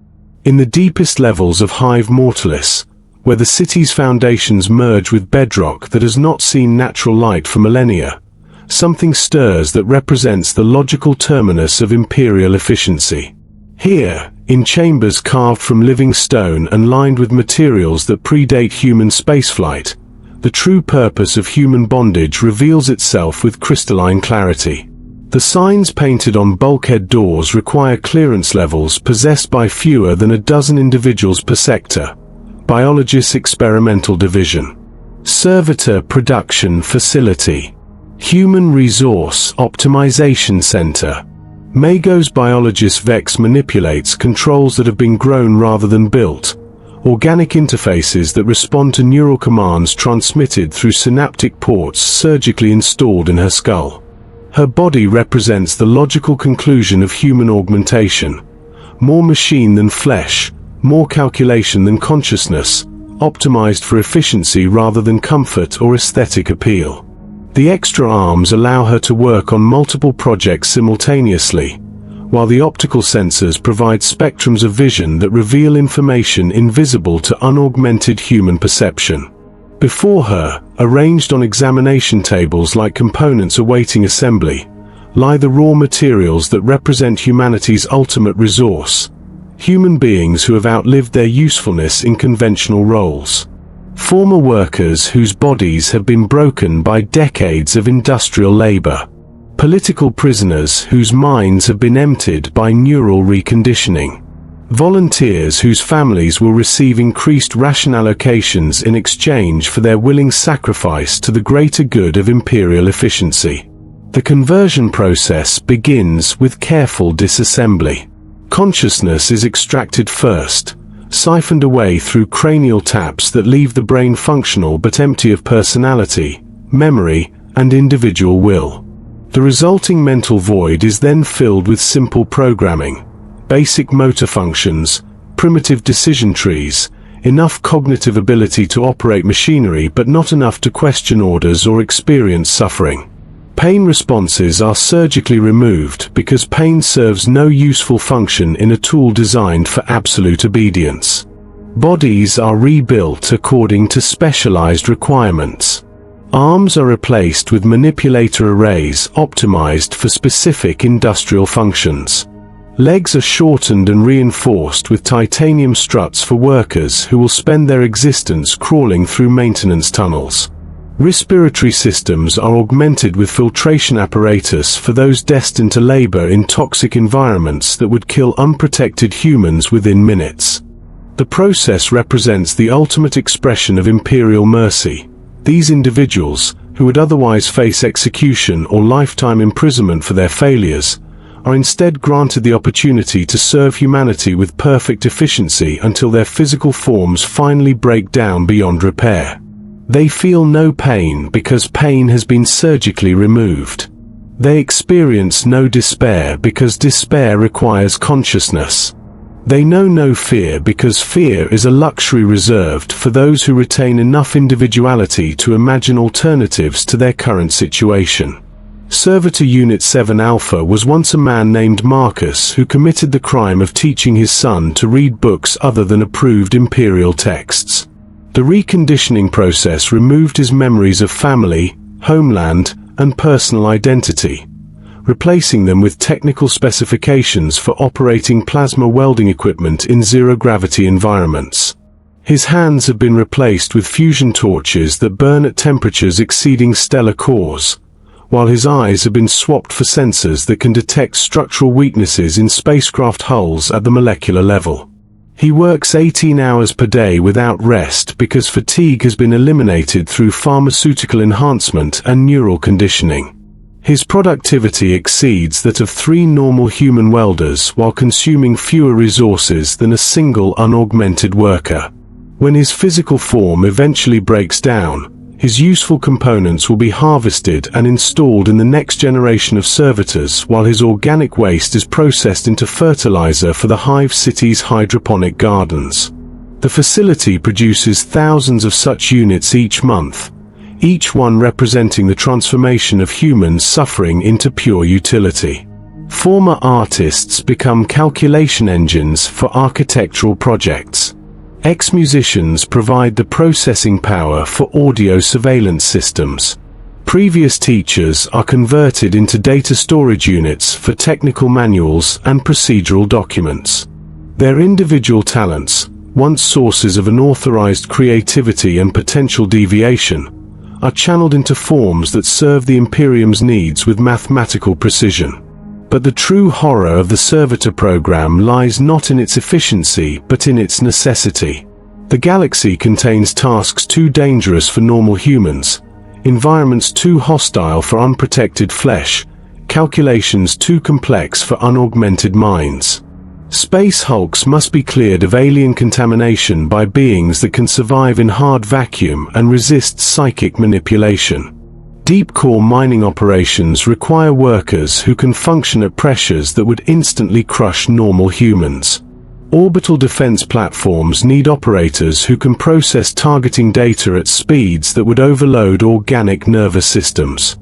In the deepest levels of Hive Mortalis, where the city's foundations merge with bedrock that has not seen natural light for millennia, something stirs that represents the logical terminus of imperial efficiency. Here, in chambers carved from living stone and lined with materials that predate human spaceflight, the true purpose of human bondage reveals itself with crystalline clarity. The signs painted on bulkhead doors require clearance levels possessed by fewer than a dozen individuals per sector. Biologist's Experimental Division. Servitor Production Facility. Human Resource Optimization Center. Mago's biologist Vex manipulates controls that have been grown rather than built, organic interfaces that respond to neural commands transmitted through synaptic ports surgically installed in her skull. Her body represents the logical conclusion of human augmentation. More machine than flesh, more calculation than consciousness, optimized for efficiency rather than comfort or aesthetic appeal. The extra arms allow her to work on multiple projects simultaneously, while the optical sensors provide spectrums of vision that reveal information invisible to unaugmented human perception. Before her, arranged on examination tables like components awaiting assembly, lie the raw materials that represent humanity's ultimate resource. Human beings who have outlived their usefulness in conventional roles. Former workers whose bodies have been broken by decades of industrial labor. Political prisoners whose minds have been emptied by neural reconditioning. Volunteers whose families will receive increased ration allocations in exchange for their willing sacrifice to the greater good of imperial efficiency. The conversion process begins with careful disassembly. Consciousness is extracted first, siphoned away through cranial taps that leave the brain functional but empty of personality, memory, and individual will. The resulting mental void is then filled with simple programming, basic motor functions, primitive decision trees, enough cognitive ability to operate machinery but not enough to question orders or experience suffering. Pain responses are surgically removed because pain serves no useful function in a tool designed for absolute obedience. Bodies are rebuilt according to specialized requirements. Arms are replaced with manipulator arrays optimized for specific industrial functions. Legs are shortened and reinforced with titanium struts for workers who will spend their existence crawling through maintenance tunnels. Respiratory systems are augmented with filtration apparatus for those destined to labor in toxic environments that would kill unprotected humans within minutes. The process represents the ultimate expression of imperial mercy. These individuals, who would otherwise face execution or lifetime imprisonment for their failures, are instead granted the opportunity to serve humanity with perfect efficiency until their physical forms finally break down beyond repair. They feel no pain because pain has been surgically removed. They experience no despair because despair requires consciousness. They know no fear because fear is a luxury reserved for those who retain enough individuality to imagine alternatives to their current situation. Servitor Unit 7 Alpha was once a man named Marcus who committed the crime of teaching his son to read books other than approved imperial texts. The reconditioning process removed his memories of family, homeland, and personal identity, replacing them with technical specifications for operating plasma welding equipment in zero-gravity environments. His hands have been replaced with fusion torches that burn at temperatures exceeding stellar cores, while his eyes have been swapped for sensors that can detect structural weaknesses in spacecraft hulls at the molecular level. He works 18 hours per day without rest because fatigue has been eliminated through pharmaceutical enhancement and neural conditioning. His productivity exceeds that of 3 normal human welders while consuming fewer resources than a single unaugmented worker. When his physical form eventually breaks down, his useful components will be harvested and installed in the next generation of servitors while his organic waste is processed into fertilizer for the Hive City's hydroponic gardens. The facility produces thousands of such units each month, each one representing the transformation of humans suffering into pure utility. Former artists become calculation engines for architectural projects. Ex-musicians provide the processing power for audio surveillance systems. Previous teachers are converted into data storage units for technical manuals and procedural documents. Their individual talents, once sources of unauthorized creativity and potential deviation, are channeled into forms that serve the Imperium's needs with mathematical precision. But the true horror of the servitor program lies not in its efficiency but in its necessity. The galaxy contains tasks too dangerous for normal humans, environments too hostile for unprotected flesh, calculations too complex for unaugmented minds. Space hulks must be cleared of alien contamination by beings that can survive in hard vacuum and resist psychic manipulation. Deep core mining operations require workers who can function at pressures that would instantly crush normal humans. Orbital defense platforms need operators who can process targeting data at speeds that would overload organic nervous systems.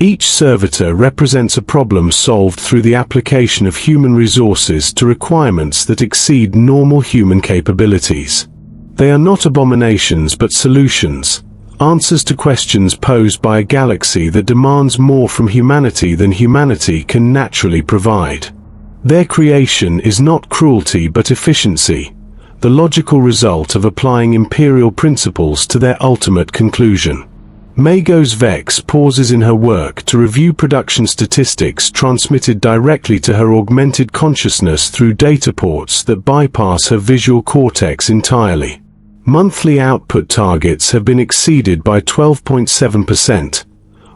Each servitor represents a problem solved through the application of human resources to requirements that exceed normal human capabilities. They are not abominations but solutions, answers to questions posed by a galaxy that demands more from humanity than humanity can naturally provide. Their creation is not cruelty but efficiency, the logical result of applying imperial principles to their ultimate conclusion. Magos Vex pauses in her work to review production statistics transmitted directly to her augmented consciousness through data ports that bypass her visual cortex entirely. Monthly output targets have been exceeded by 12.7%,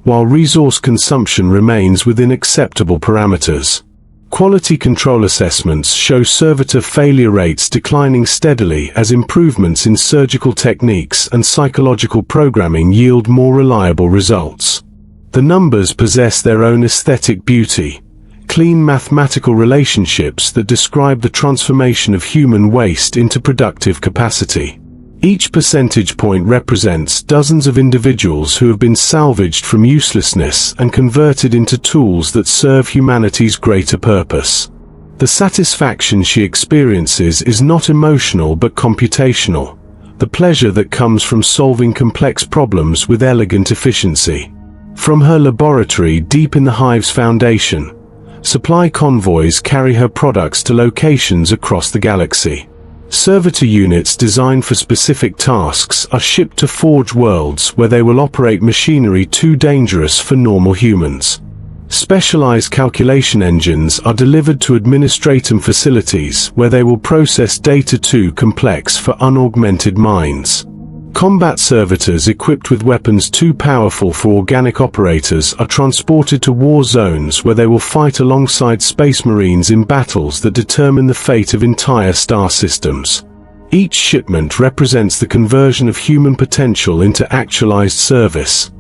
while resource consumption remains within acceptable parameters. Quality control assessments show servitor failure rates declining steadily as improvements in surgical techniques and psychological programming yield more reliable results. The numbers possess their own aesthetic beauty, clean mathematical relationships that describe the transformation of human waste into productive capacity. Each percentage point represents dozens of individuals who have been salvaged from uselessness and converted into tools that serve humanity's greater purpose. The satisfaction she experiences is not emotional but computational, the pleasure that comes from solving complex problems with elegant efficiency. From her laboratory deep in the Hive's foundation, supply convoys carry her products to locations across the galaxy. Servitor units designed for specific tasks are shipped to Forge worlds where they will operate machinery too dangerous for normal humans. Specialized calculation engines are delivered to administratum facilities where they will process data too complex for unaugmented minds. Combat servitors equipped with weapons too powerful for organic operators are transported to war zones where they will fight alongside space marines in battles that determine the fate of entire star systems. Each shipment represents the conversion of human potential into actualized service,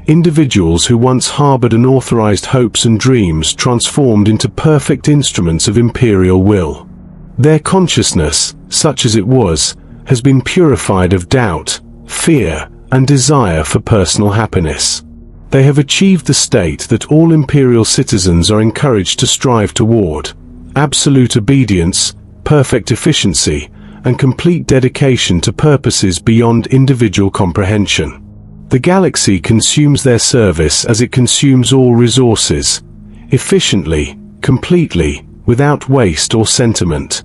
individuals who once harbored unauthorized hopes and dreams transformed into perfect instruments of imperial will. Their consciousness, such as it was, has been purified of doubt, fear, and desire for personal happiness. They have achieved the state that all imperial citizens are encouraged to strive toward: absolute obedience, perfect efficiency, and complete dedication to purposes beyond individual comprehension. The galaxy consumes their service as it consumes all resources, efficiently, completely, without waste or sentiment.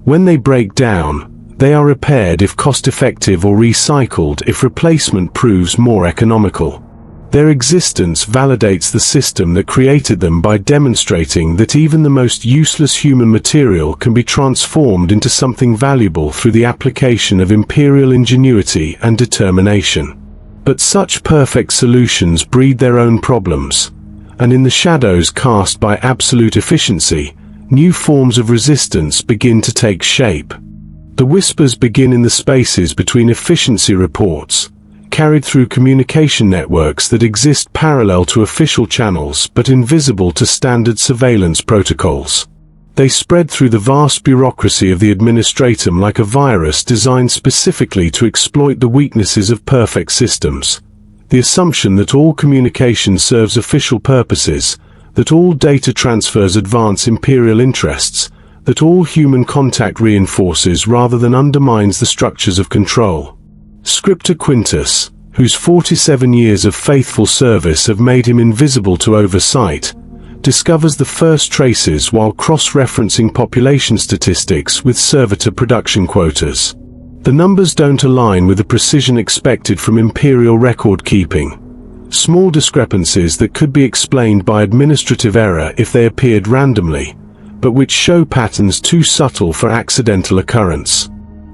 When they break down, they are repaired if cost-effective or recycled if replacement proves more economical. Their existence validates the system that created them by demonstrating that even the most useless human material can be transformed into something valuable through the application of imperial ingenuity and determination. But such perfect solutions breed their own problems, and in the shadows cast by absolute efficiency, new forms of resistance begin to take shape. The whispers begin in the spaces between efficiency reports, carried through communication networks that exist parallel to official channels but invisible to standard surveillance protocols. They spread through the vast bureaucracy of the administratum like a virus designed specifically to exploit the weaknesses of perfect systems. The assumption that all communication serves official purposes, that all data transfers advance imperial interests, that all human contact reinforces rather than undermines the structures of control. Scriptor Quintus, whose 47 years of faithful service have made him invisible to oversight, discovers the first traces while cross-referencing population statistics with servitor production quotas. The numbers don't align with the precision expected from imperial record-keeping. Small discrepancies that could be explained by administrative error if they appeared randomly, but which show patterns too subtle for accidental occurrence.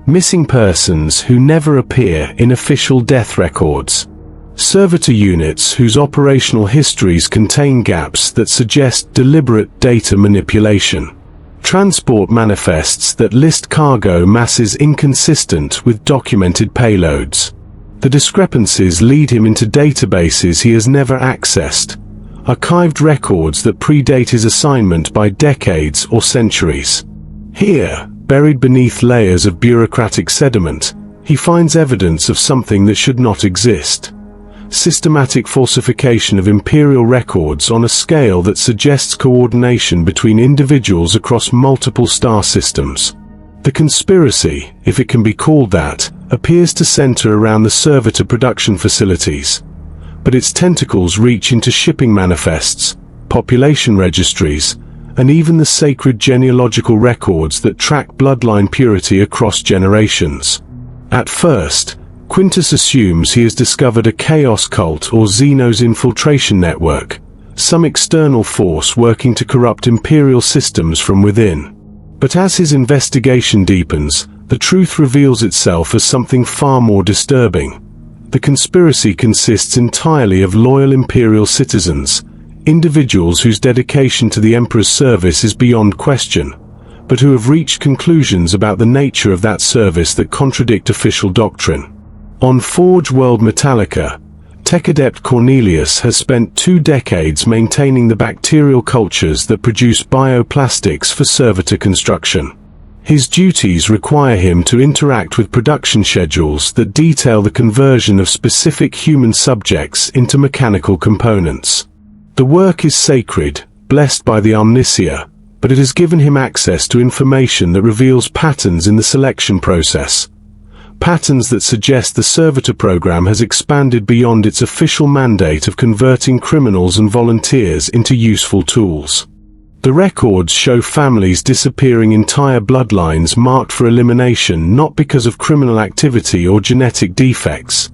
Missing persons who never appear in official death records. Servitor units whose operational histories contain gaps that suggest deliberate data manipulation. Transport manifests that list cargo masses inconsistent with documented payloads. The discrepancies lead him into databases he has never accessed, archived records that predate his assignment by decades or centuries. Here, buried beneath layers of bureaucratic sediment, he finds evidence of something that should not exist. Systematic falsification of imperial records on a scale that suggests coordination between individuals across multiple star systems. The conspiracy, if it can be called that, appears to center around the servitor production facilities, but its tentacles reach into shipping manifests, population registries, and even the sacred genealogical records that track bloodline purity across generations. At first, Quintus assumes he has discovered a chaos cult or Xenos infiltration network, some external force working to corrupt imperial systems from within. But as his investigation deepens, the truth reveals itself as something far more disturbing. The conspiracy consists entirely of loyal imperial citizens, individuals whose dedication to the Emperor's service is beyond question, but who have reached conclusions about the nature of that service that contradict official doctrine. On Forge World Metallica, tech adept Cornelius has spent 2 decades maintaining the bacterial cultures that produce bioplastics for servitor construction. His duties require him to interact with production schedules that detail the conversion of specific human subjects into mechanical components. The work is sacred, blessed by the Omnicia, but it has given him access to information that reveals patterns in the selection process. Patterns that suggest the servitor program has expanded beyond its official mandate of converting criminals and volunteers into useful tools. The records show families disappearing entire bloodlines marked for elimination not because of criminal activity or genetic defects,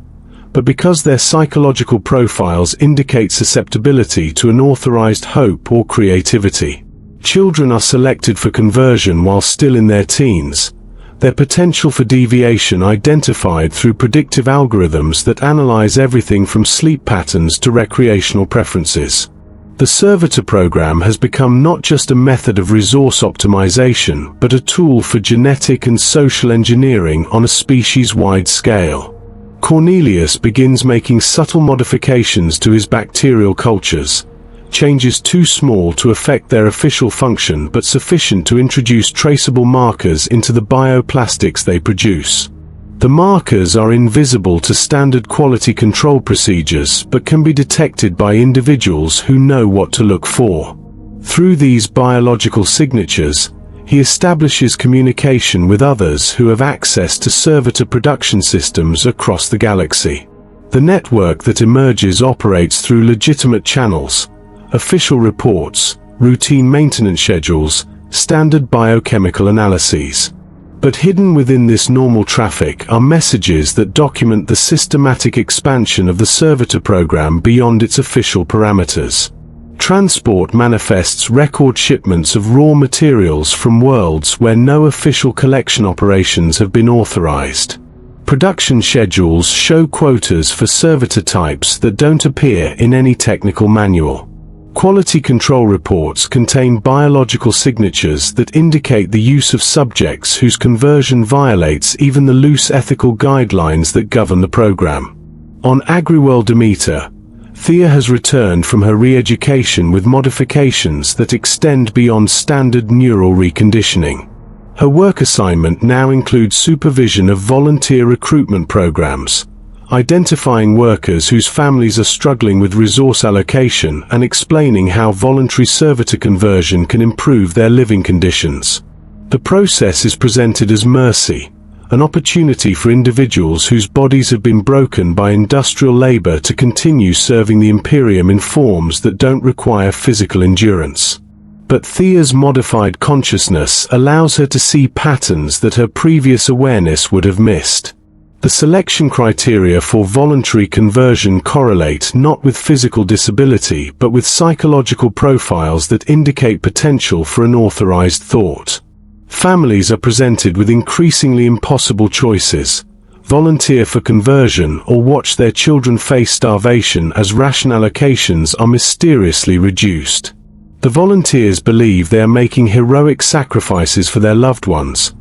but because their psychological profiles indicate susceptibility to unauthorized hope or creativity. Children are selected for conversion while still in their teens, their potential for deviation identified through predictive algorithms that analyze everything from sleep patterns to recreational preferences. The servitor program has become not just a method of resource optimization, but a tool for genetic and social engineering on a species-wide scale. Cornelius begins making subtle modifications to his bacterial cultures, changes too small to affect their official function but sufficient to introduce traceable markers into the bioplastics they produce. The markers are invisible to standard quality control procedures but can be detected by individuals who know what to look for. Through these biological signatures, he establishes communication with others who have access to servitor production systems across the galaxy. The network that emerges operates through legitimate channels, official reports, routine maintenance schedules, standard biochemical analyses. But hidden within this normal traffic are messages that document the systematic expansion of the servitor program beyond its official parameters. Transport manifests record shipments of raw materials from worlds where no official collection operations have been authorized. Production schedules show quotas for servitor types that don't appear in any technical manual. Quality control reports contain biological signatures that indicate the use of subjects whose conversion violates even the loose ethical guidelines that govern the program. On Agriworld Demeter, Thea has returned from her re-education with modifications that extend beyond standard neural reconditioning. Her work assignment now includes supervision of volunteer recruitment programs, identifying workers whose families are struggling with resource allocation and explaining how voluntary servitor conversion can improve their living conditions. The process is presented as mercy, an opportunity for individuals whose bodies have been broken by industrial labor to continue serving the Imperium in forms that don't require physical endurance. But Thea's modified consciousness allows her to see patterns that her previous awareness would have missed. The selection criteria for voluntary conversion correlate not with physical disability but with psychological profiles that indicate potential for unauthorized thought. Families are presented with increasingly impossible choices: volunteer for conversion or watch their children face starvation as ration allocations are mysteriously reduced. The volunteers believe they are making heroic sacrifices for their loved ones,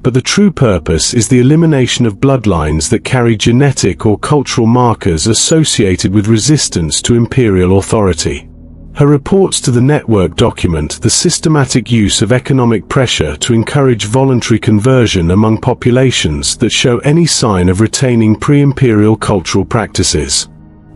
but the true purpose is the elimination of bloodlines that carry genetic or cultural markers associated with resistance to imperial authority. Her reports to the network document the systematic use of economic pressure to encourage voluntary conversion among populations that show any sign of retaining pre-imperial cultural practices.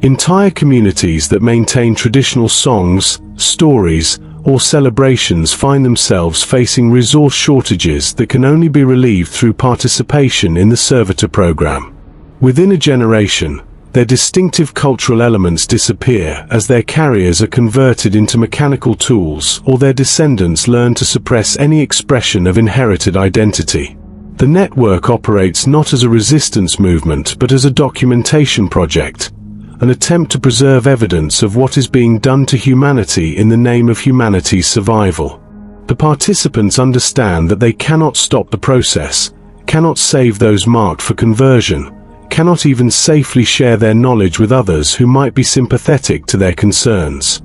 Entire communities that maintain traditional songs, stories, or celebrations find themselves facing resource shortages that can only be relieved through participation in the servitor program. Within a generation, their distinctive cultural elements disappear as their carriers are converted into mechanical tools or their descendants learn to suppress any expression of inherited identity. The network operates not as a resistance movement but as a documentation project, an attempt to preserve evidence of what is being done to humanity in the name of humanity's survival. The participants understand that they cannot stop the process, cannot save those marked for conversion, cannot even safely share their knowledge with others who might be sympathetic to their concerns.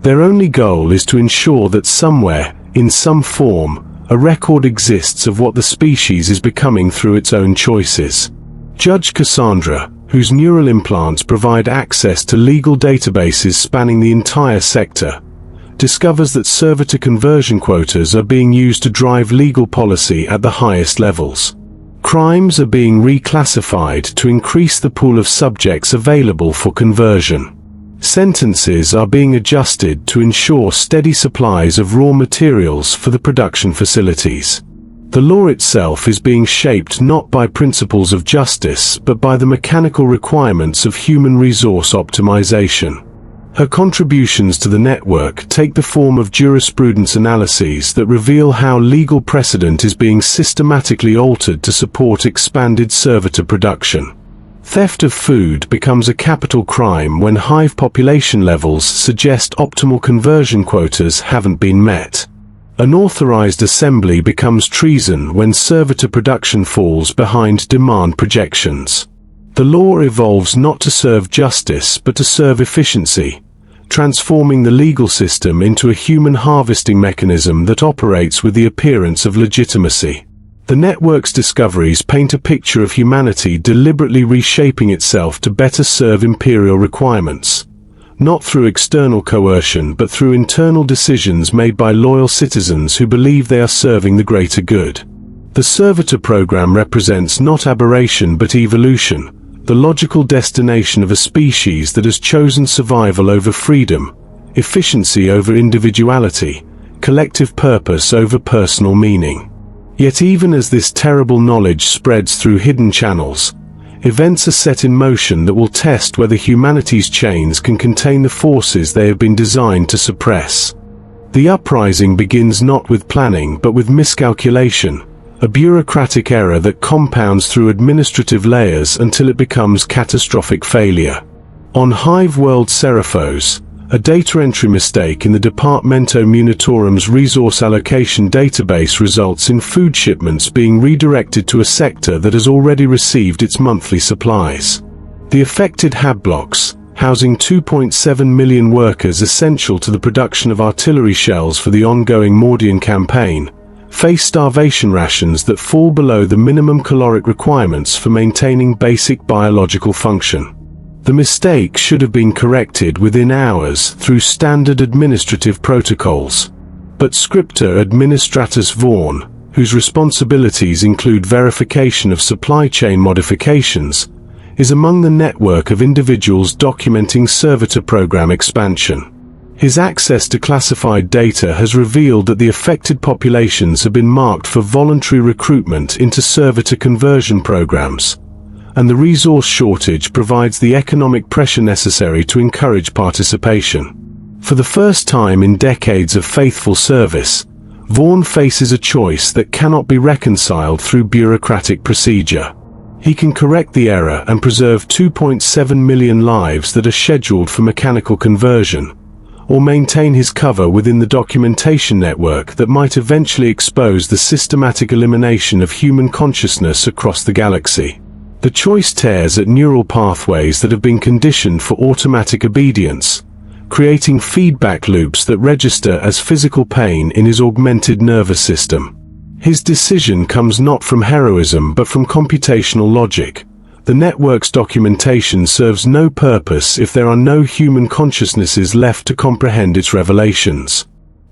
Their only goal is to ensure that somewhere, in some form, a record exists of what the species is becoming through its own choices. Judge Cassandra, whose neural implants provide access to legal databases spanning the entire sector, discovers that servitor conversion quotas are being used to drive legal policy at the highest levels. Crimes are being reclassified to increase the pool of subjects available for conversion. Sentences are being adjusted to ensure steady supplies of raw materials for the production facilities. The law itself is being shaped not by principles of justice but by the mechanical requirements of human resource optimization. Her contributions to the network take the form of jurisprudence analyses that reveal how legal precedent is being systematically altered to support expanded servitor production. Theft of food becomes a capital crime when hive population levels suggest optimal conversion quotas haven't been met. Unauthorized assembly becomes treason when servitor production falls behind demand projections. The law evolves not to serve justice but to serve efficiency, transforming the legal system into a human harvesting mechanism that operates with the appearance of legitimacy. The network's discoveries paint a picture of humanity deliberately reshaping itself to better serve imperial requirements, not through external coercion but through internal decisions made by loyal citizens who believe they are serving the greater good. The servitor program represents not aberration but evolution, the logical destination of a species that has chosen survival over freedom, efficiency over individuality, collective purpose over personal meaning. Yet even as this terrible knowledge spreads through hidden channels, events are set in motion that will test whether humanity's chains can contain the forces they have been designed to suppress. The uprising begins not with planning but with miscalculation, a bureaucratic error that compounds through administrative layers until it becomes catastrophic failure. On Hive World Seraphos, a data entry mistake in the Departamento Munitorum's resource allocation database results in food shipments being redirected to a sector that has already received its monthly supplies. The affected hab blocks, housing 2.7 million workers essential to the production of artillery shells for the ongoing Mordian campaign, face starvation rations that fall below the minimum caloric requirements for maintaining basic biological function. The mistake should have been corrected within hours through standard administrative protocols. But Scriptor Administratus Vaughn, whose responsibilities include verification of supply chain modifications, is among the network of individuals documenting servitor program expansion. His access to classified data has revealed that the affected populations have been marked for voluntary recruitment into servitor conversion programs, and the resource shortage provides the economic pressure necessary to encourage participation. For the first time in decades of faithful service, Vaughn faces a choice that cannot be reconciled through bureaucratic procedure. He can correct the error and preserve 2.7 million lives that are scheduled for mechanical conversion, or maintain his cover within the documentation network that might eventually expose the systematic elimination of human consciousness across the galaxy. The choice tears at neural pathways that have been conditioned for automatic obedience, creating feedback loops that register as physical pain in his augmented nervous system. His decision comes not from heroism but from computational logic. The network's documentation serves no purpose if there are no human consciousnesses left to comprehend its revelations.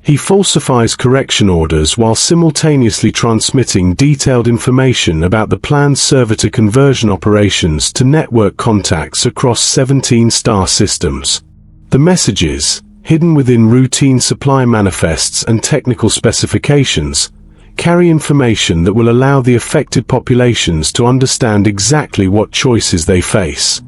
He falsifies correction orders while simultaneously transmitting detailed information about the planned servitor conversion operations to network contacts across 17 star systems. The messages, hidden within routine supply manifests and technical specifications, carry information that will allow the affected populations to understand exactly what choices they face.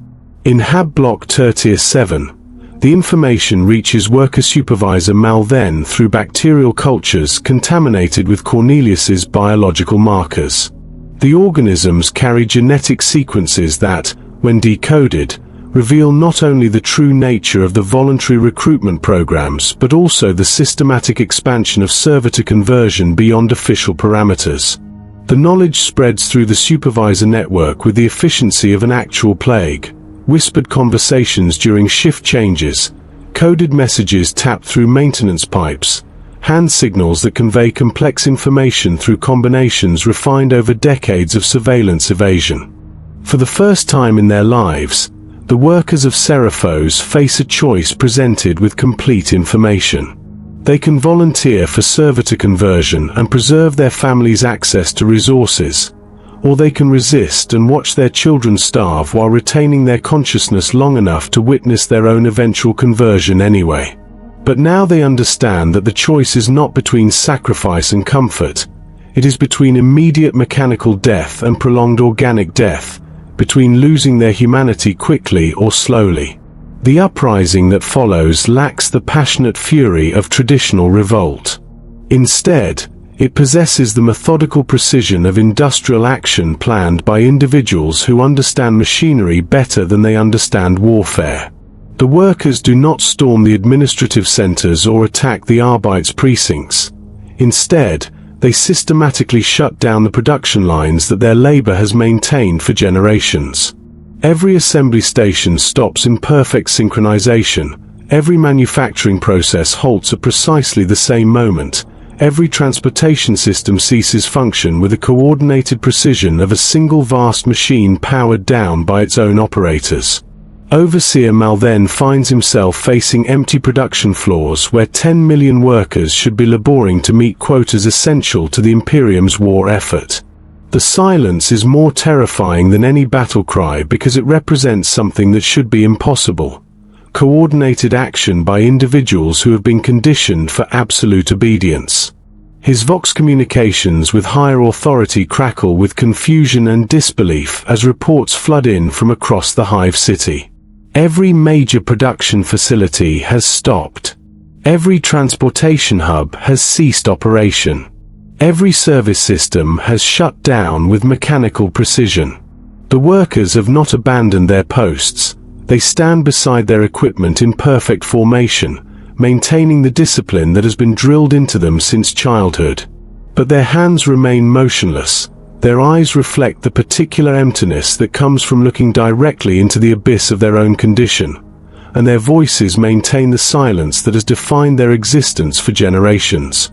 In Hab Block Tertius 7, the information reaches worker supervisor Malven through bacterial cultures contaminated with Cornelius's biological markers. The organisms carry genetic sequences that, when decoded, reveal not only the true nature of the voluntary recruitment programs but also the systematic expansion of servitor conversion beyond official parameters. The knowledge spreads through the supervisor network with the efficiency of an actual plague. Whispered conversations during shift changes, coded messages tapped through maintenance pipes, hand signals that convey complex information through combinations refined over decades of surveillance evasion. For the first time in their lives, the workers of Seraphos face a choice presented with complete information. They can volunteer for servitor conversion and preserve their families' access to resources, or they can resist and watch their children starve while retaining their consciousness long enough to witness their own eventual conversion anyway. But now they understand that the choice is not between sacrifice and comfort. It is between immediate mechanical death and prolonged organic death, between losing their humanity quickly or slowly. The uprising that follows lacks the passionate fury of traditional revolt. Instead, it possesses the methodical precision of industrial action planned by individuals who understand machinery better than they understand warfare. The workers do not storm the administrative centers or attack the Arbeits precincts. Instead, they systematically shut down the production lines that their labor has maintained for generations. Every assembly station stops in perfect synchronization. Every manufacturing process halts at precisely the same moment. every transportation system ceases function with the coordinated precision of a single vast machine powered down by its own operators. Overseer Mal then finds himself facing empty production floors where 10 million workers should be laboring to meet quotas essential to the Imperium's war effort. The silence is more terrifying than any battle cry because it represents something that should be impossible: coordinated action by individuals who have been conditioned for absolute obedience. His Vox communications with higher authority crackle with confusion and disbelief as reports flood in from across the Hive city. Every major production facility has stopped. Every transportation hub has ceased operation. Every service system has shut down with mechanical precision. The workers have not abandoned their posts. They stand beside their equipment in perfect formation, maintaining the discipline that has been drilled into them since childhood. But their hands remain motionless. Their eyes reflect the particular emptiness that comes from looking directly into the abyss of their own condition, and their voices maintain the silence that has defined their existence for generations.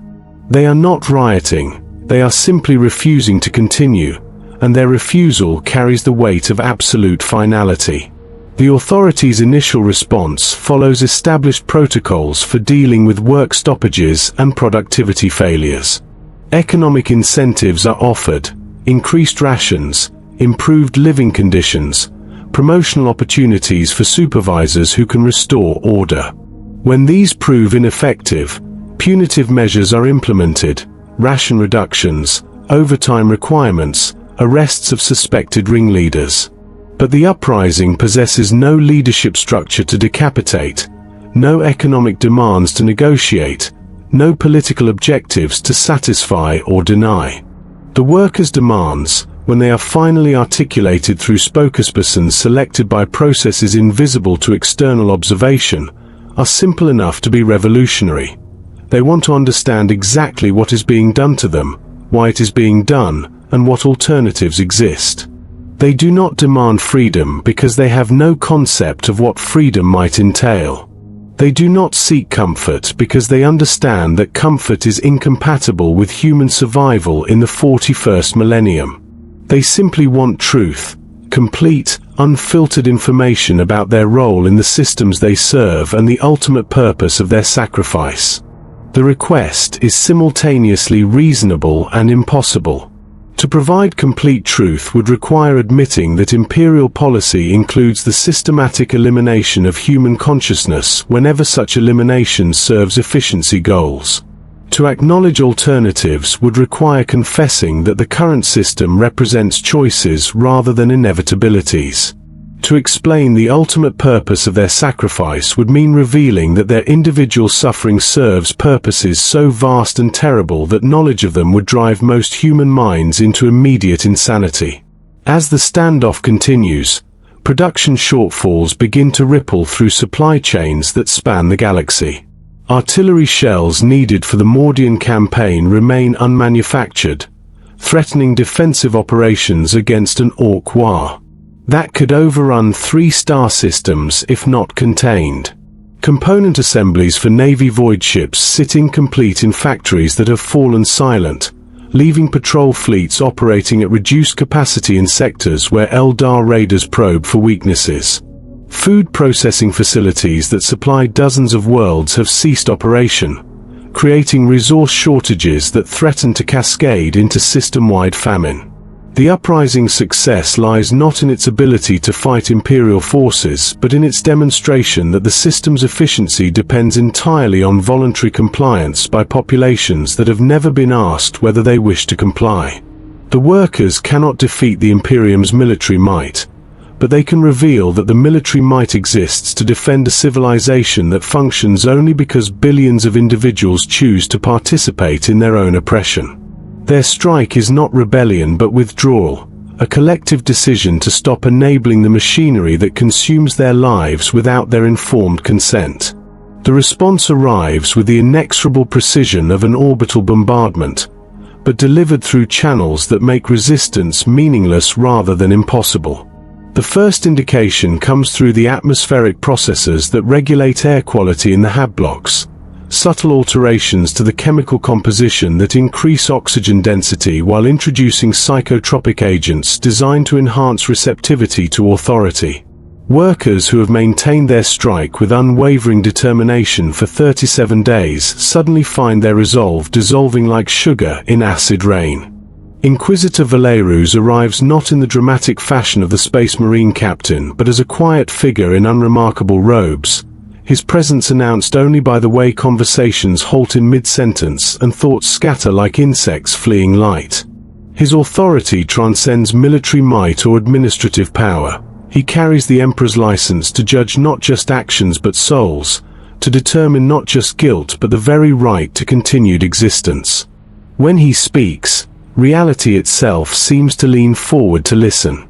They are not rioting, they are simply refusing to continue, and their refusal carries the weight of absolute finality. The authorities' initial response follows established protocols for dealing with work stoppages and productivity failures. Economic incentives are offered: increased rations, improved living conditions, promotional opportunities for supervisors who can restore order. When these prove ineffective, punitive measures are implemented: ration reductions, overtime requirements, arrests of suspected ringleaders. But the uprising possesses no leadership structure to decapitate, no economic demands to negotiate, no political objectives to satisfy or deny. The workers' demands, when they are finally articulated through spokespersons selected by processes invisible to external observation, are simple enough to be revolutionary. They want to understand exactly what is being done to them, why it is being done, and what alternatives exist. They do not demand freedom because they have no concept of what freedom might entail. They do not seek comfort because they understand that comfort is incompatible with human survival in the 41st millennium. They simply want truth, complete, unfiltered information about their role in the systems they serve and the ultimate purpose of their sacrifice. The request is simultaneously reasonable and impossible. To provide complete truth would require admitting that imperial policy includes the systematic elimination of human consciousness whenever such elimination serves efficiency goals. To acknowledge alternatives would require confessing that the current system represents choices rather than inevitabilities. To explain the ultimate purpose of their sacrifice would mean revealing that their individual suffering serves purposes so vast and terrible that knowledge of them would drive most human minds into immediate insanity. As the standoff continues, production shortfalls begin to ripple through supply chains that span the galaxy. Artillery shells needed for the Mordian campaign remain unmanufactured, threatening defensive operations against an Orc war that could overrun 3 star systems if not contained. Component assemblies for Navy void ships sit incomplete in factories that have fallen silent, leaving patrol fleets operating at reduced capacity in sectors where Eldar raiders probe for weaknesses. Food processing facilities that supply dozens of worlds have ceased operation, creating resource shortages that threaten to cascade into system-wide famine. The uprising's success lies not in its ability to fight Imperial forces, but in its demonstration that the system's efficiency depends entirely on voluntary compliance by populations that have never been asked whether they wish to comply. The workers cannot defeat the Imperium's military might, but they can reveal that the military might exists to defend a civilization that functions only because billions of individuals choose to participate in their own oppression. Their strike is not rebellion but withdrawal, a collective decision to stop enabling the machinery that consumes their lives without their informed consent. The response arrives with the inexorable precision of an orbital bombardment, but delivered through channels that make resistance meaningless rather than impossible. The first indication comes through the atmospheric processors that regulate air quality in the hab blocks, subtle alterations to the chemical composition that increase oxygen density while introducing psychotropic agents designed to enhance receptivity to authority. Workers who have maintained their strike with unwavering determination for 37 days suddenly find their resolve dissolving like sugar in acid rain. Inquisitor Valerus arrives not in the dramatic fashion of the Space Marine captain, but as a quiet figure in unremarkable robes, his presence announced only by the way conversations halt in mid-sentence and thoughts scatter like insects fleeing light. His authority transcends military might or administrative power. He carries the Emperor's license to judge not just actions but souls, to determine not just guilt but the very right to continued existence. When he speaks, reality itself seems to lean forward to listen.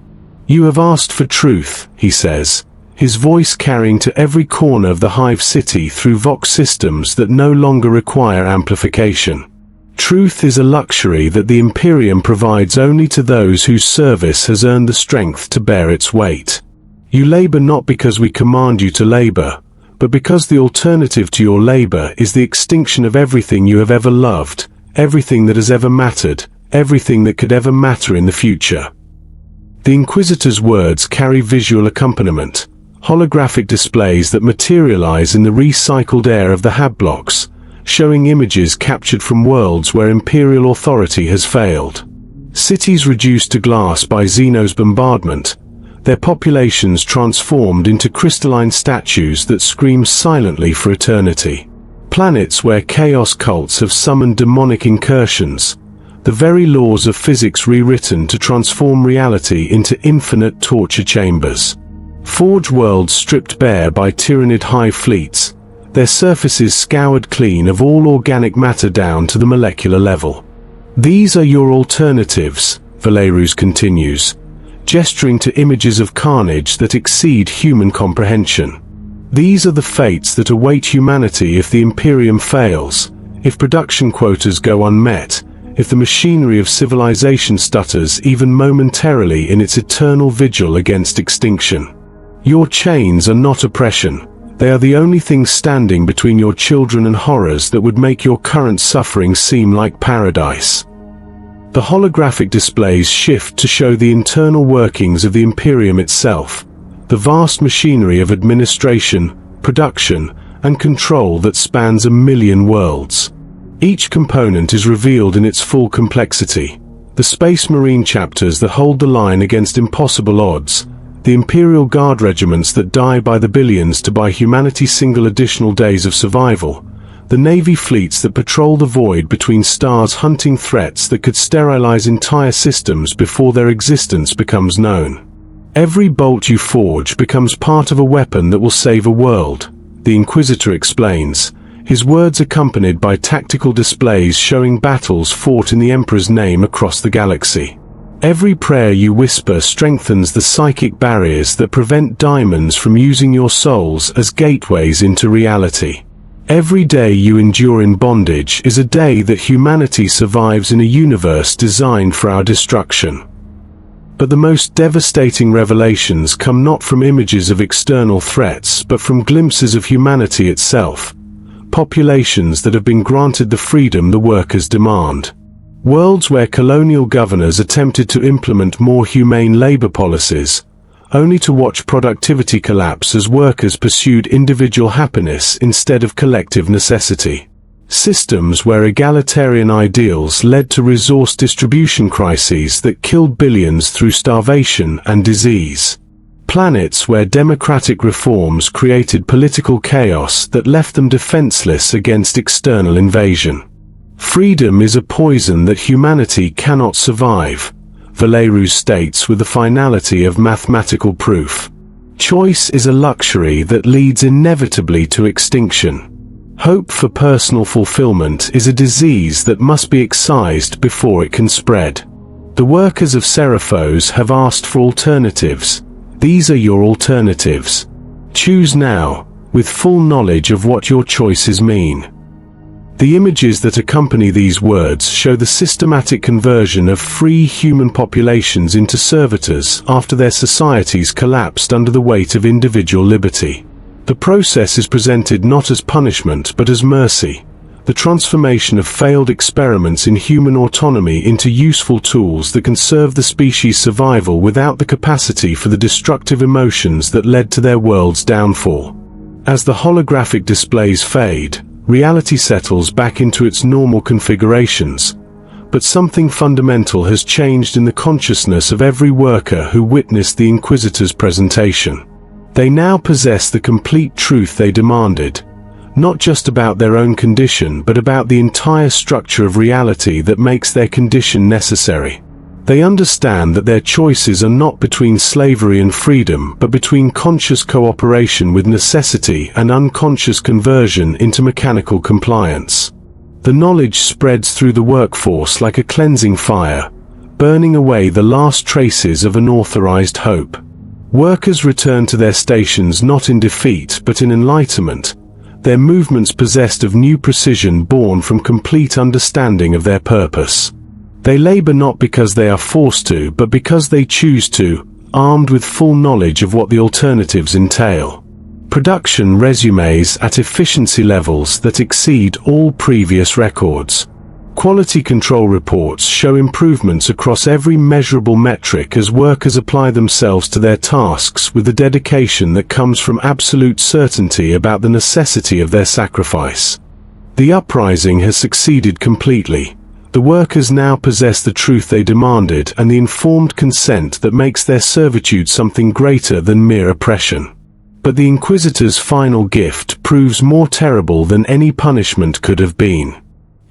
"You have asked for truth," he says, his voice carrying to every corner of the Hive city through vox systems that no longer require amplification. Truth is a luxury that the Imperium provides only to those whose service has earned the strength to bear its weight. You labor not because we command you to labor, but because the alternative to your labor is the extinction of everything you have ever loved, everything that has ever mattered, everything that could ever matter in the future. The Inquisitor's words carry visual accompaniment, holographic displays that materialize in the recycled air of the hab blocks, showing images captured from worlds where Imperial authority has failed. Cities reduced to glass by Xeno's bombardment, their populations transformed into crystalline statues that scream silently for eternity. Planets where chaos cults have summoned demonic incursions, the very laws of physics rewritten to transform reality into infinite torture chambers. Forge worlds stripped bare by tyrannid Hive fleets, their surfaces scoured clean of all organic matter down to the molecular level. "These are your alternatives," Valerus continues, gesturing to images of carnage that exceed human comprehension. "These are the fates that await humanity if the Imperium fails, if production quotas go unmet, if the machinery of civilization stutters even momentarily in its eternal vigil against extinction. Your chains are not oppression. They are the only thing standing between your children and horrors that would make your current suffering seem like paradise." The holographic displays shift to show the internal workings of the Imperium itself, the vast machinery of administration, production, and control that spans 1,000,000 worlds. Each component is revealed in its full complexity. The Space Marine chapters that hold the line against impossible odds, the Imperial Guard regiments that die by the billions to buy humanity single additional days of survival, the Navy fleets that patrol the void between stars hunting threats that could sterilize entire systems before their existence becomes known. Every bolt you forge becomes part of a weapon that will save a world, the Inquisitor explains, his words accompanied by tactical displays showing battles fought in the Emperor's name across the galaxy. Every prayer you whisper strengthens the psychic barriers that prevent diamonds from using your souls as gateways into reality. Every day you endure in bondage is a day that humanity survives in a universe designed for our destruction. But the most devastating revelations come not from images of external threats but from glimpses of humanity itself, populations that have been granted the freedom the workers demand. Worlds where colonial governors attempted to implement more humane labor policies, only to watch productivity collapse as workers pursued individual happiness instead of collective necessity. Systems where egalitarian ideals led to resource distribution crises that killed billions through starvation and disease. Planets where democratic reforms created political chaos that left them defenseless against external invasion. Freedom is a poison that humanity cannot survive, Valerus states with the finality of mathematical proof. Choice is a luxury that leads inevitably to extinction. Hope for personal fulfillment is a disease that must be excised before it can spread. The workers of Seraphos have asked for alternatives. These are your alternatives. Choose now, with full knowledge of what your choices mean. The images that accompany these words show the systematic conversion of free human populations into servitors after their societies collapsed under the weight of individual liberty. The process is presented not as punishment but as mercy, the transformation of failed experiments in human autonomy into useful tools that can serve the species' survival without the capacity for the destructive emotions that led to their world's downfall. As the holographic displays fade, reality settles back into its normal configurations, but something fundamental has changed in the consciousness of every worker who witnessed the Inquisitor's presentation. They now possess the complete truth they demanded, not just about their own condition but about the entire structure of reality that makes their condition necessary. They understand that their choices are not between slavery and freedom but between conscious cooperation with necessity and unconscious conversion into mechanical compliance. The knowledge spreads through the workforce like a cleansing fire, burning away the last traces of unauthorized hope. Workers return to their stations not in defeat but in enlightenment, their movements possessed of new precision born from complete understanding of their purpose. They labor not because they are forced to but because they choose to, armed with full knowledge of what the alternatives entail. Production resumes at efficiency levels that exceed all previous records. Quality control reports show improvements across every measurable metric as workers apply themselves to their tasks with the dedication that comes from absolute certainty about the necessity of their sacrifice. The uprising has succeeded completely. The workers now possess the truth they demanded and the informed consent that makes their servitude something greater than mere oppression. But the Inquisitor's final gift proves more terrible than any punishment could have been.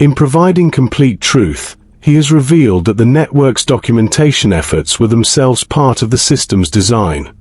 In providing complete truth, he has revealed that the network's documentation efforts were themselves part of the system's design,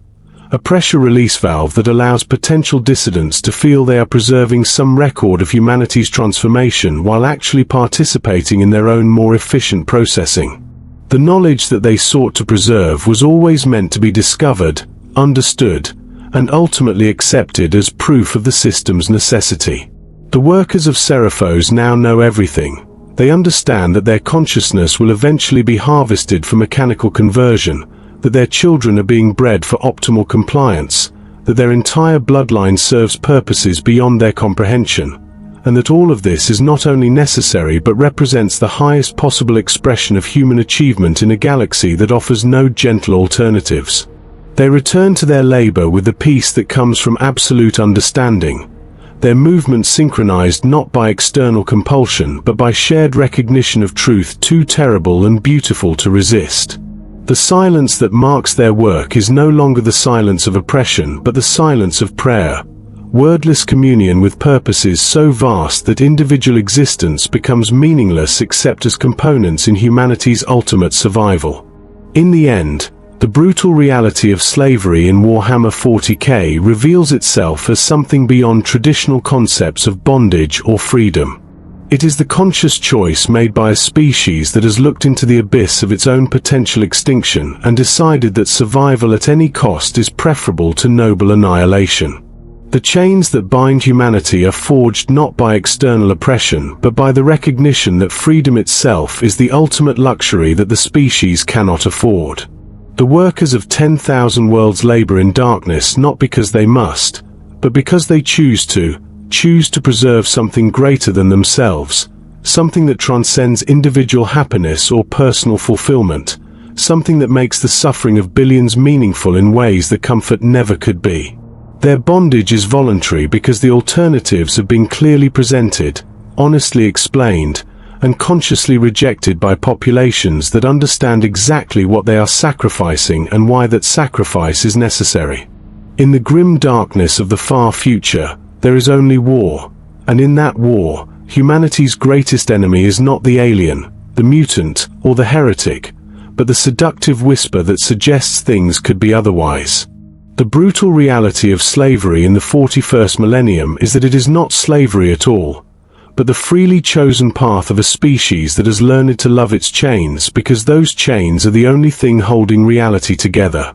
a pressure release valve that allows potential dissidents to feel they are preserving some record of humanity's transformation while actually participating in their own more efficient processing. The knowledge that they sought to preserve was always meant to be discovered, understood, and ultimately accepted as proof of the system's necessity. The workers of Seraphos now know everything. They understand that their consciousness will eventually be harvested for mechanical conversion, that their children are being bred for optimal compliance, that their entire bloodline serves purposes beyond their comprehension, and that all of this is not only necessary but represents the highest possible expression of human achievement in a galaxy that offers no gentle alternatives. They return to their labor with the peace that comes from absolute understanding, their movements synchronized not by external compulsion but by shared recognition of truth too terrible and beautiful to resist. The silence that marks their work is no longer the silence of oppression but the silence of prayer, wordless communion with purposes so vast that individual existence becomes meaningless except as components in humanity's ultimate survival. In the end, the brutal reality of slavery in Warhammer 40K reveals itself as something beyond traditional concepts of bondage or freedom. It is the conscious choice made by a species that has looked into the abyss of its own potential extinction and decided that survival at any cost is preferable to noble annihilation. The chains that bind humanity are forged not by external oppression but by the recognition that freedom itself is the ultimate luxury that the species cannot afford. The workers of 10,000 worlds labor in darkness not because they must, but because they choose to preserve something greater than themselves, something that transcends individual happiness or personal fulfillment, something that makes the suffering of billions meaningful in ways that comfort never could be. Their bondage is voluntary because the alternatives have been clearly presented, honestly explained, and consciously rejected by populations that understand exactly what they are sacrificing and why that sacrifice is necessary. In the grim darkness of the far future, there is only war, and in that war, humanity's greatest enemy is not the alien, the mutant, or the heretic, but the seductive whisper that suggests things could be otherwise. The brutal reality of slavery in the 41st millennium is that it is not slavery at all, but the freely chosen path of a species that has learned to love its chains because those chains are the only thing holding reality together.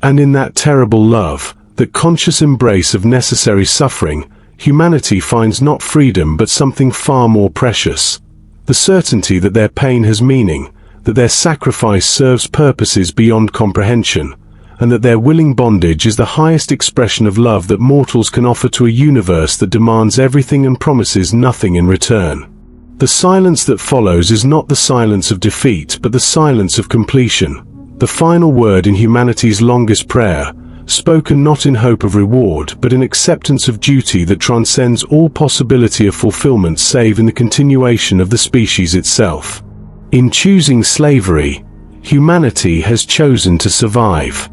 And in that terrible love, that conscious embrace of necessary suffering, humanity finds not freedom but something far more precious. The certainty that their pain has meaning, that their sacrifice serves purposes beyond comprehension, and that their willing bondage is the highest expression of love that mortals can offer to a universe that demands everything and promises nothing in return. The silence that follows is not the silence of defeat, but the silence of completion, the final word in humanity's longest prayer, spoken not in hope of reward, but in acceptance of duty that transcends all possibility of fulfillment save in the continuation of the species itself. In choosing slavery, humanity has chosen to survive.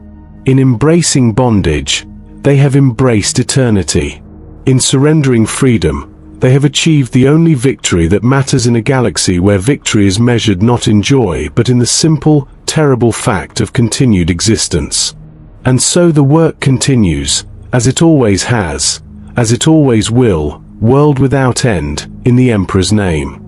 In embracing bondage, they have embraced eternity. In surrendering freedom, they have achieved the only victory that matters in a galaxy where victory is measured not in joy but in the simple, terrible fact of continued existence. And so the work continues, as it always has, as it always will, world without end, in the Emperor's name.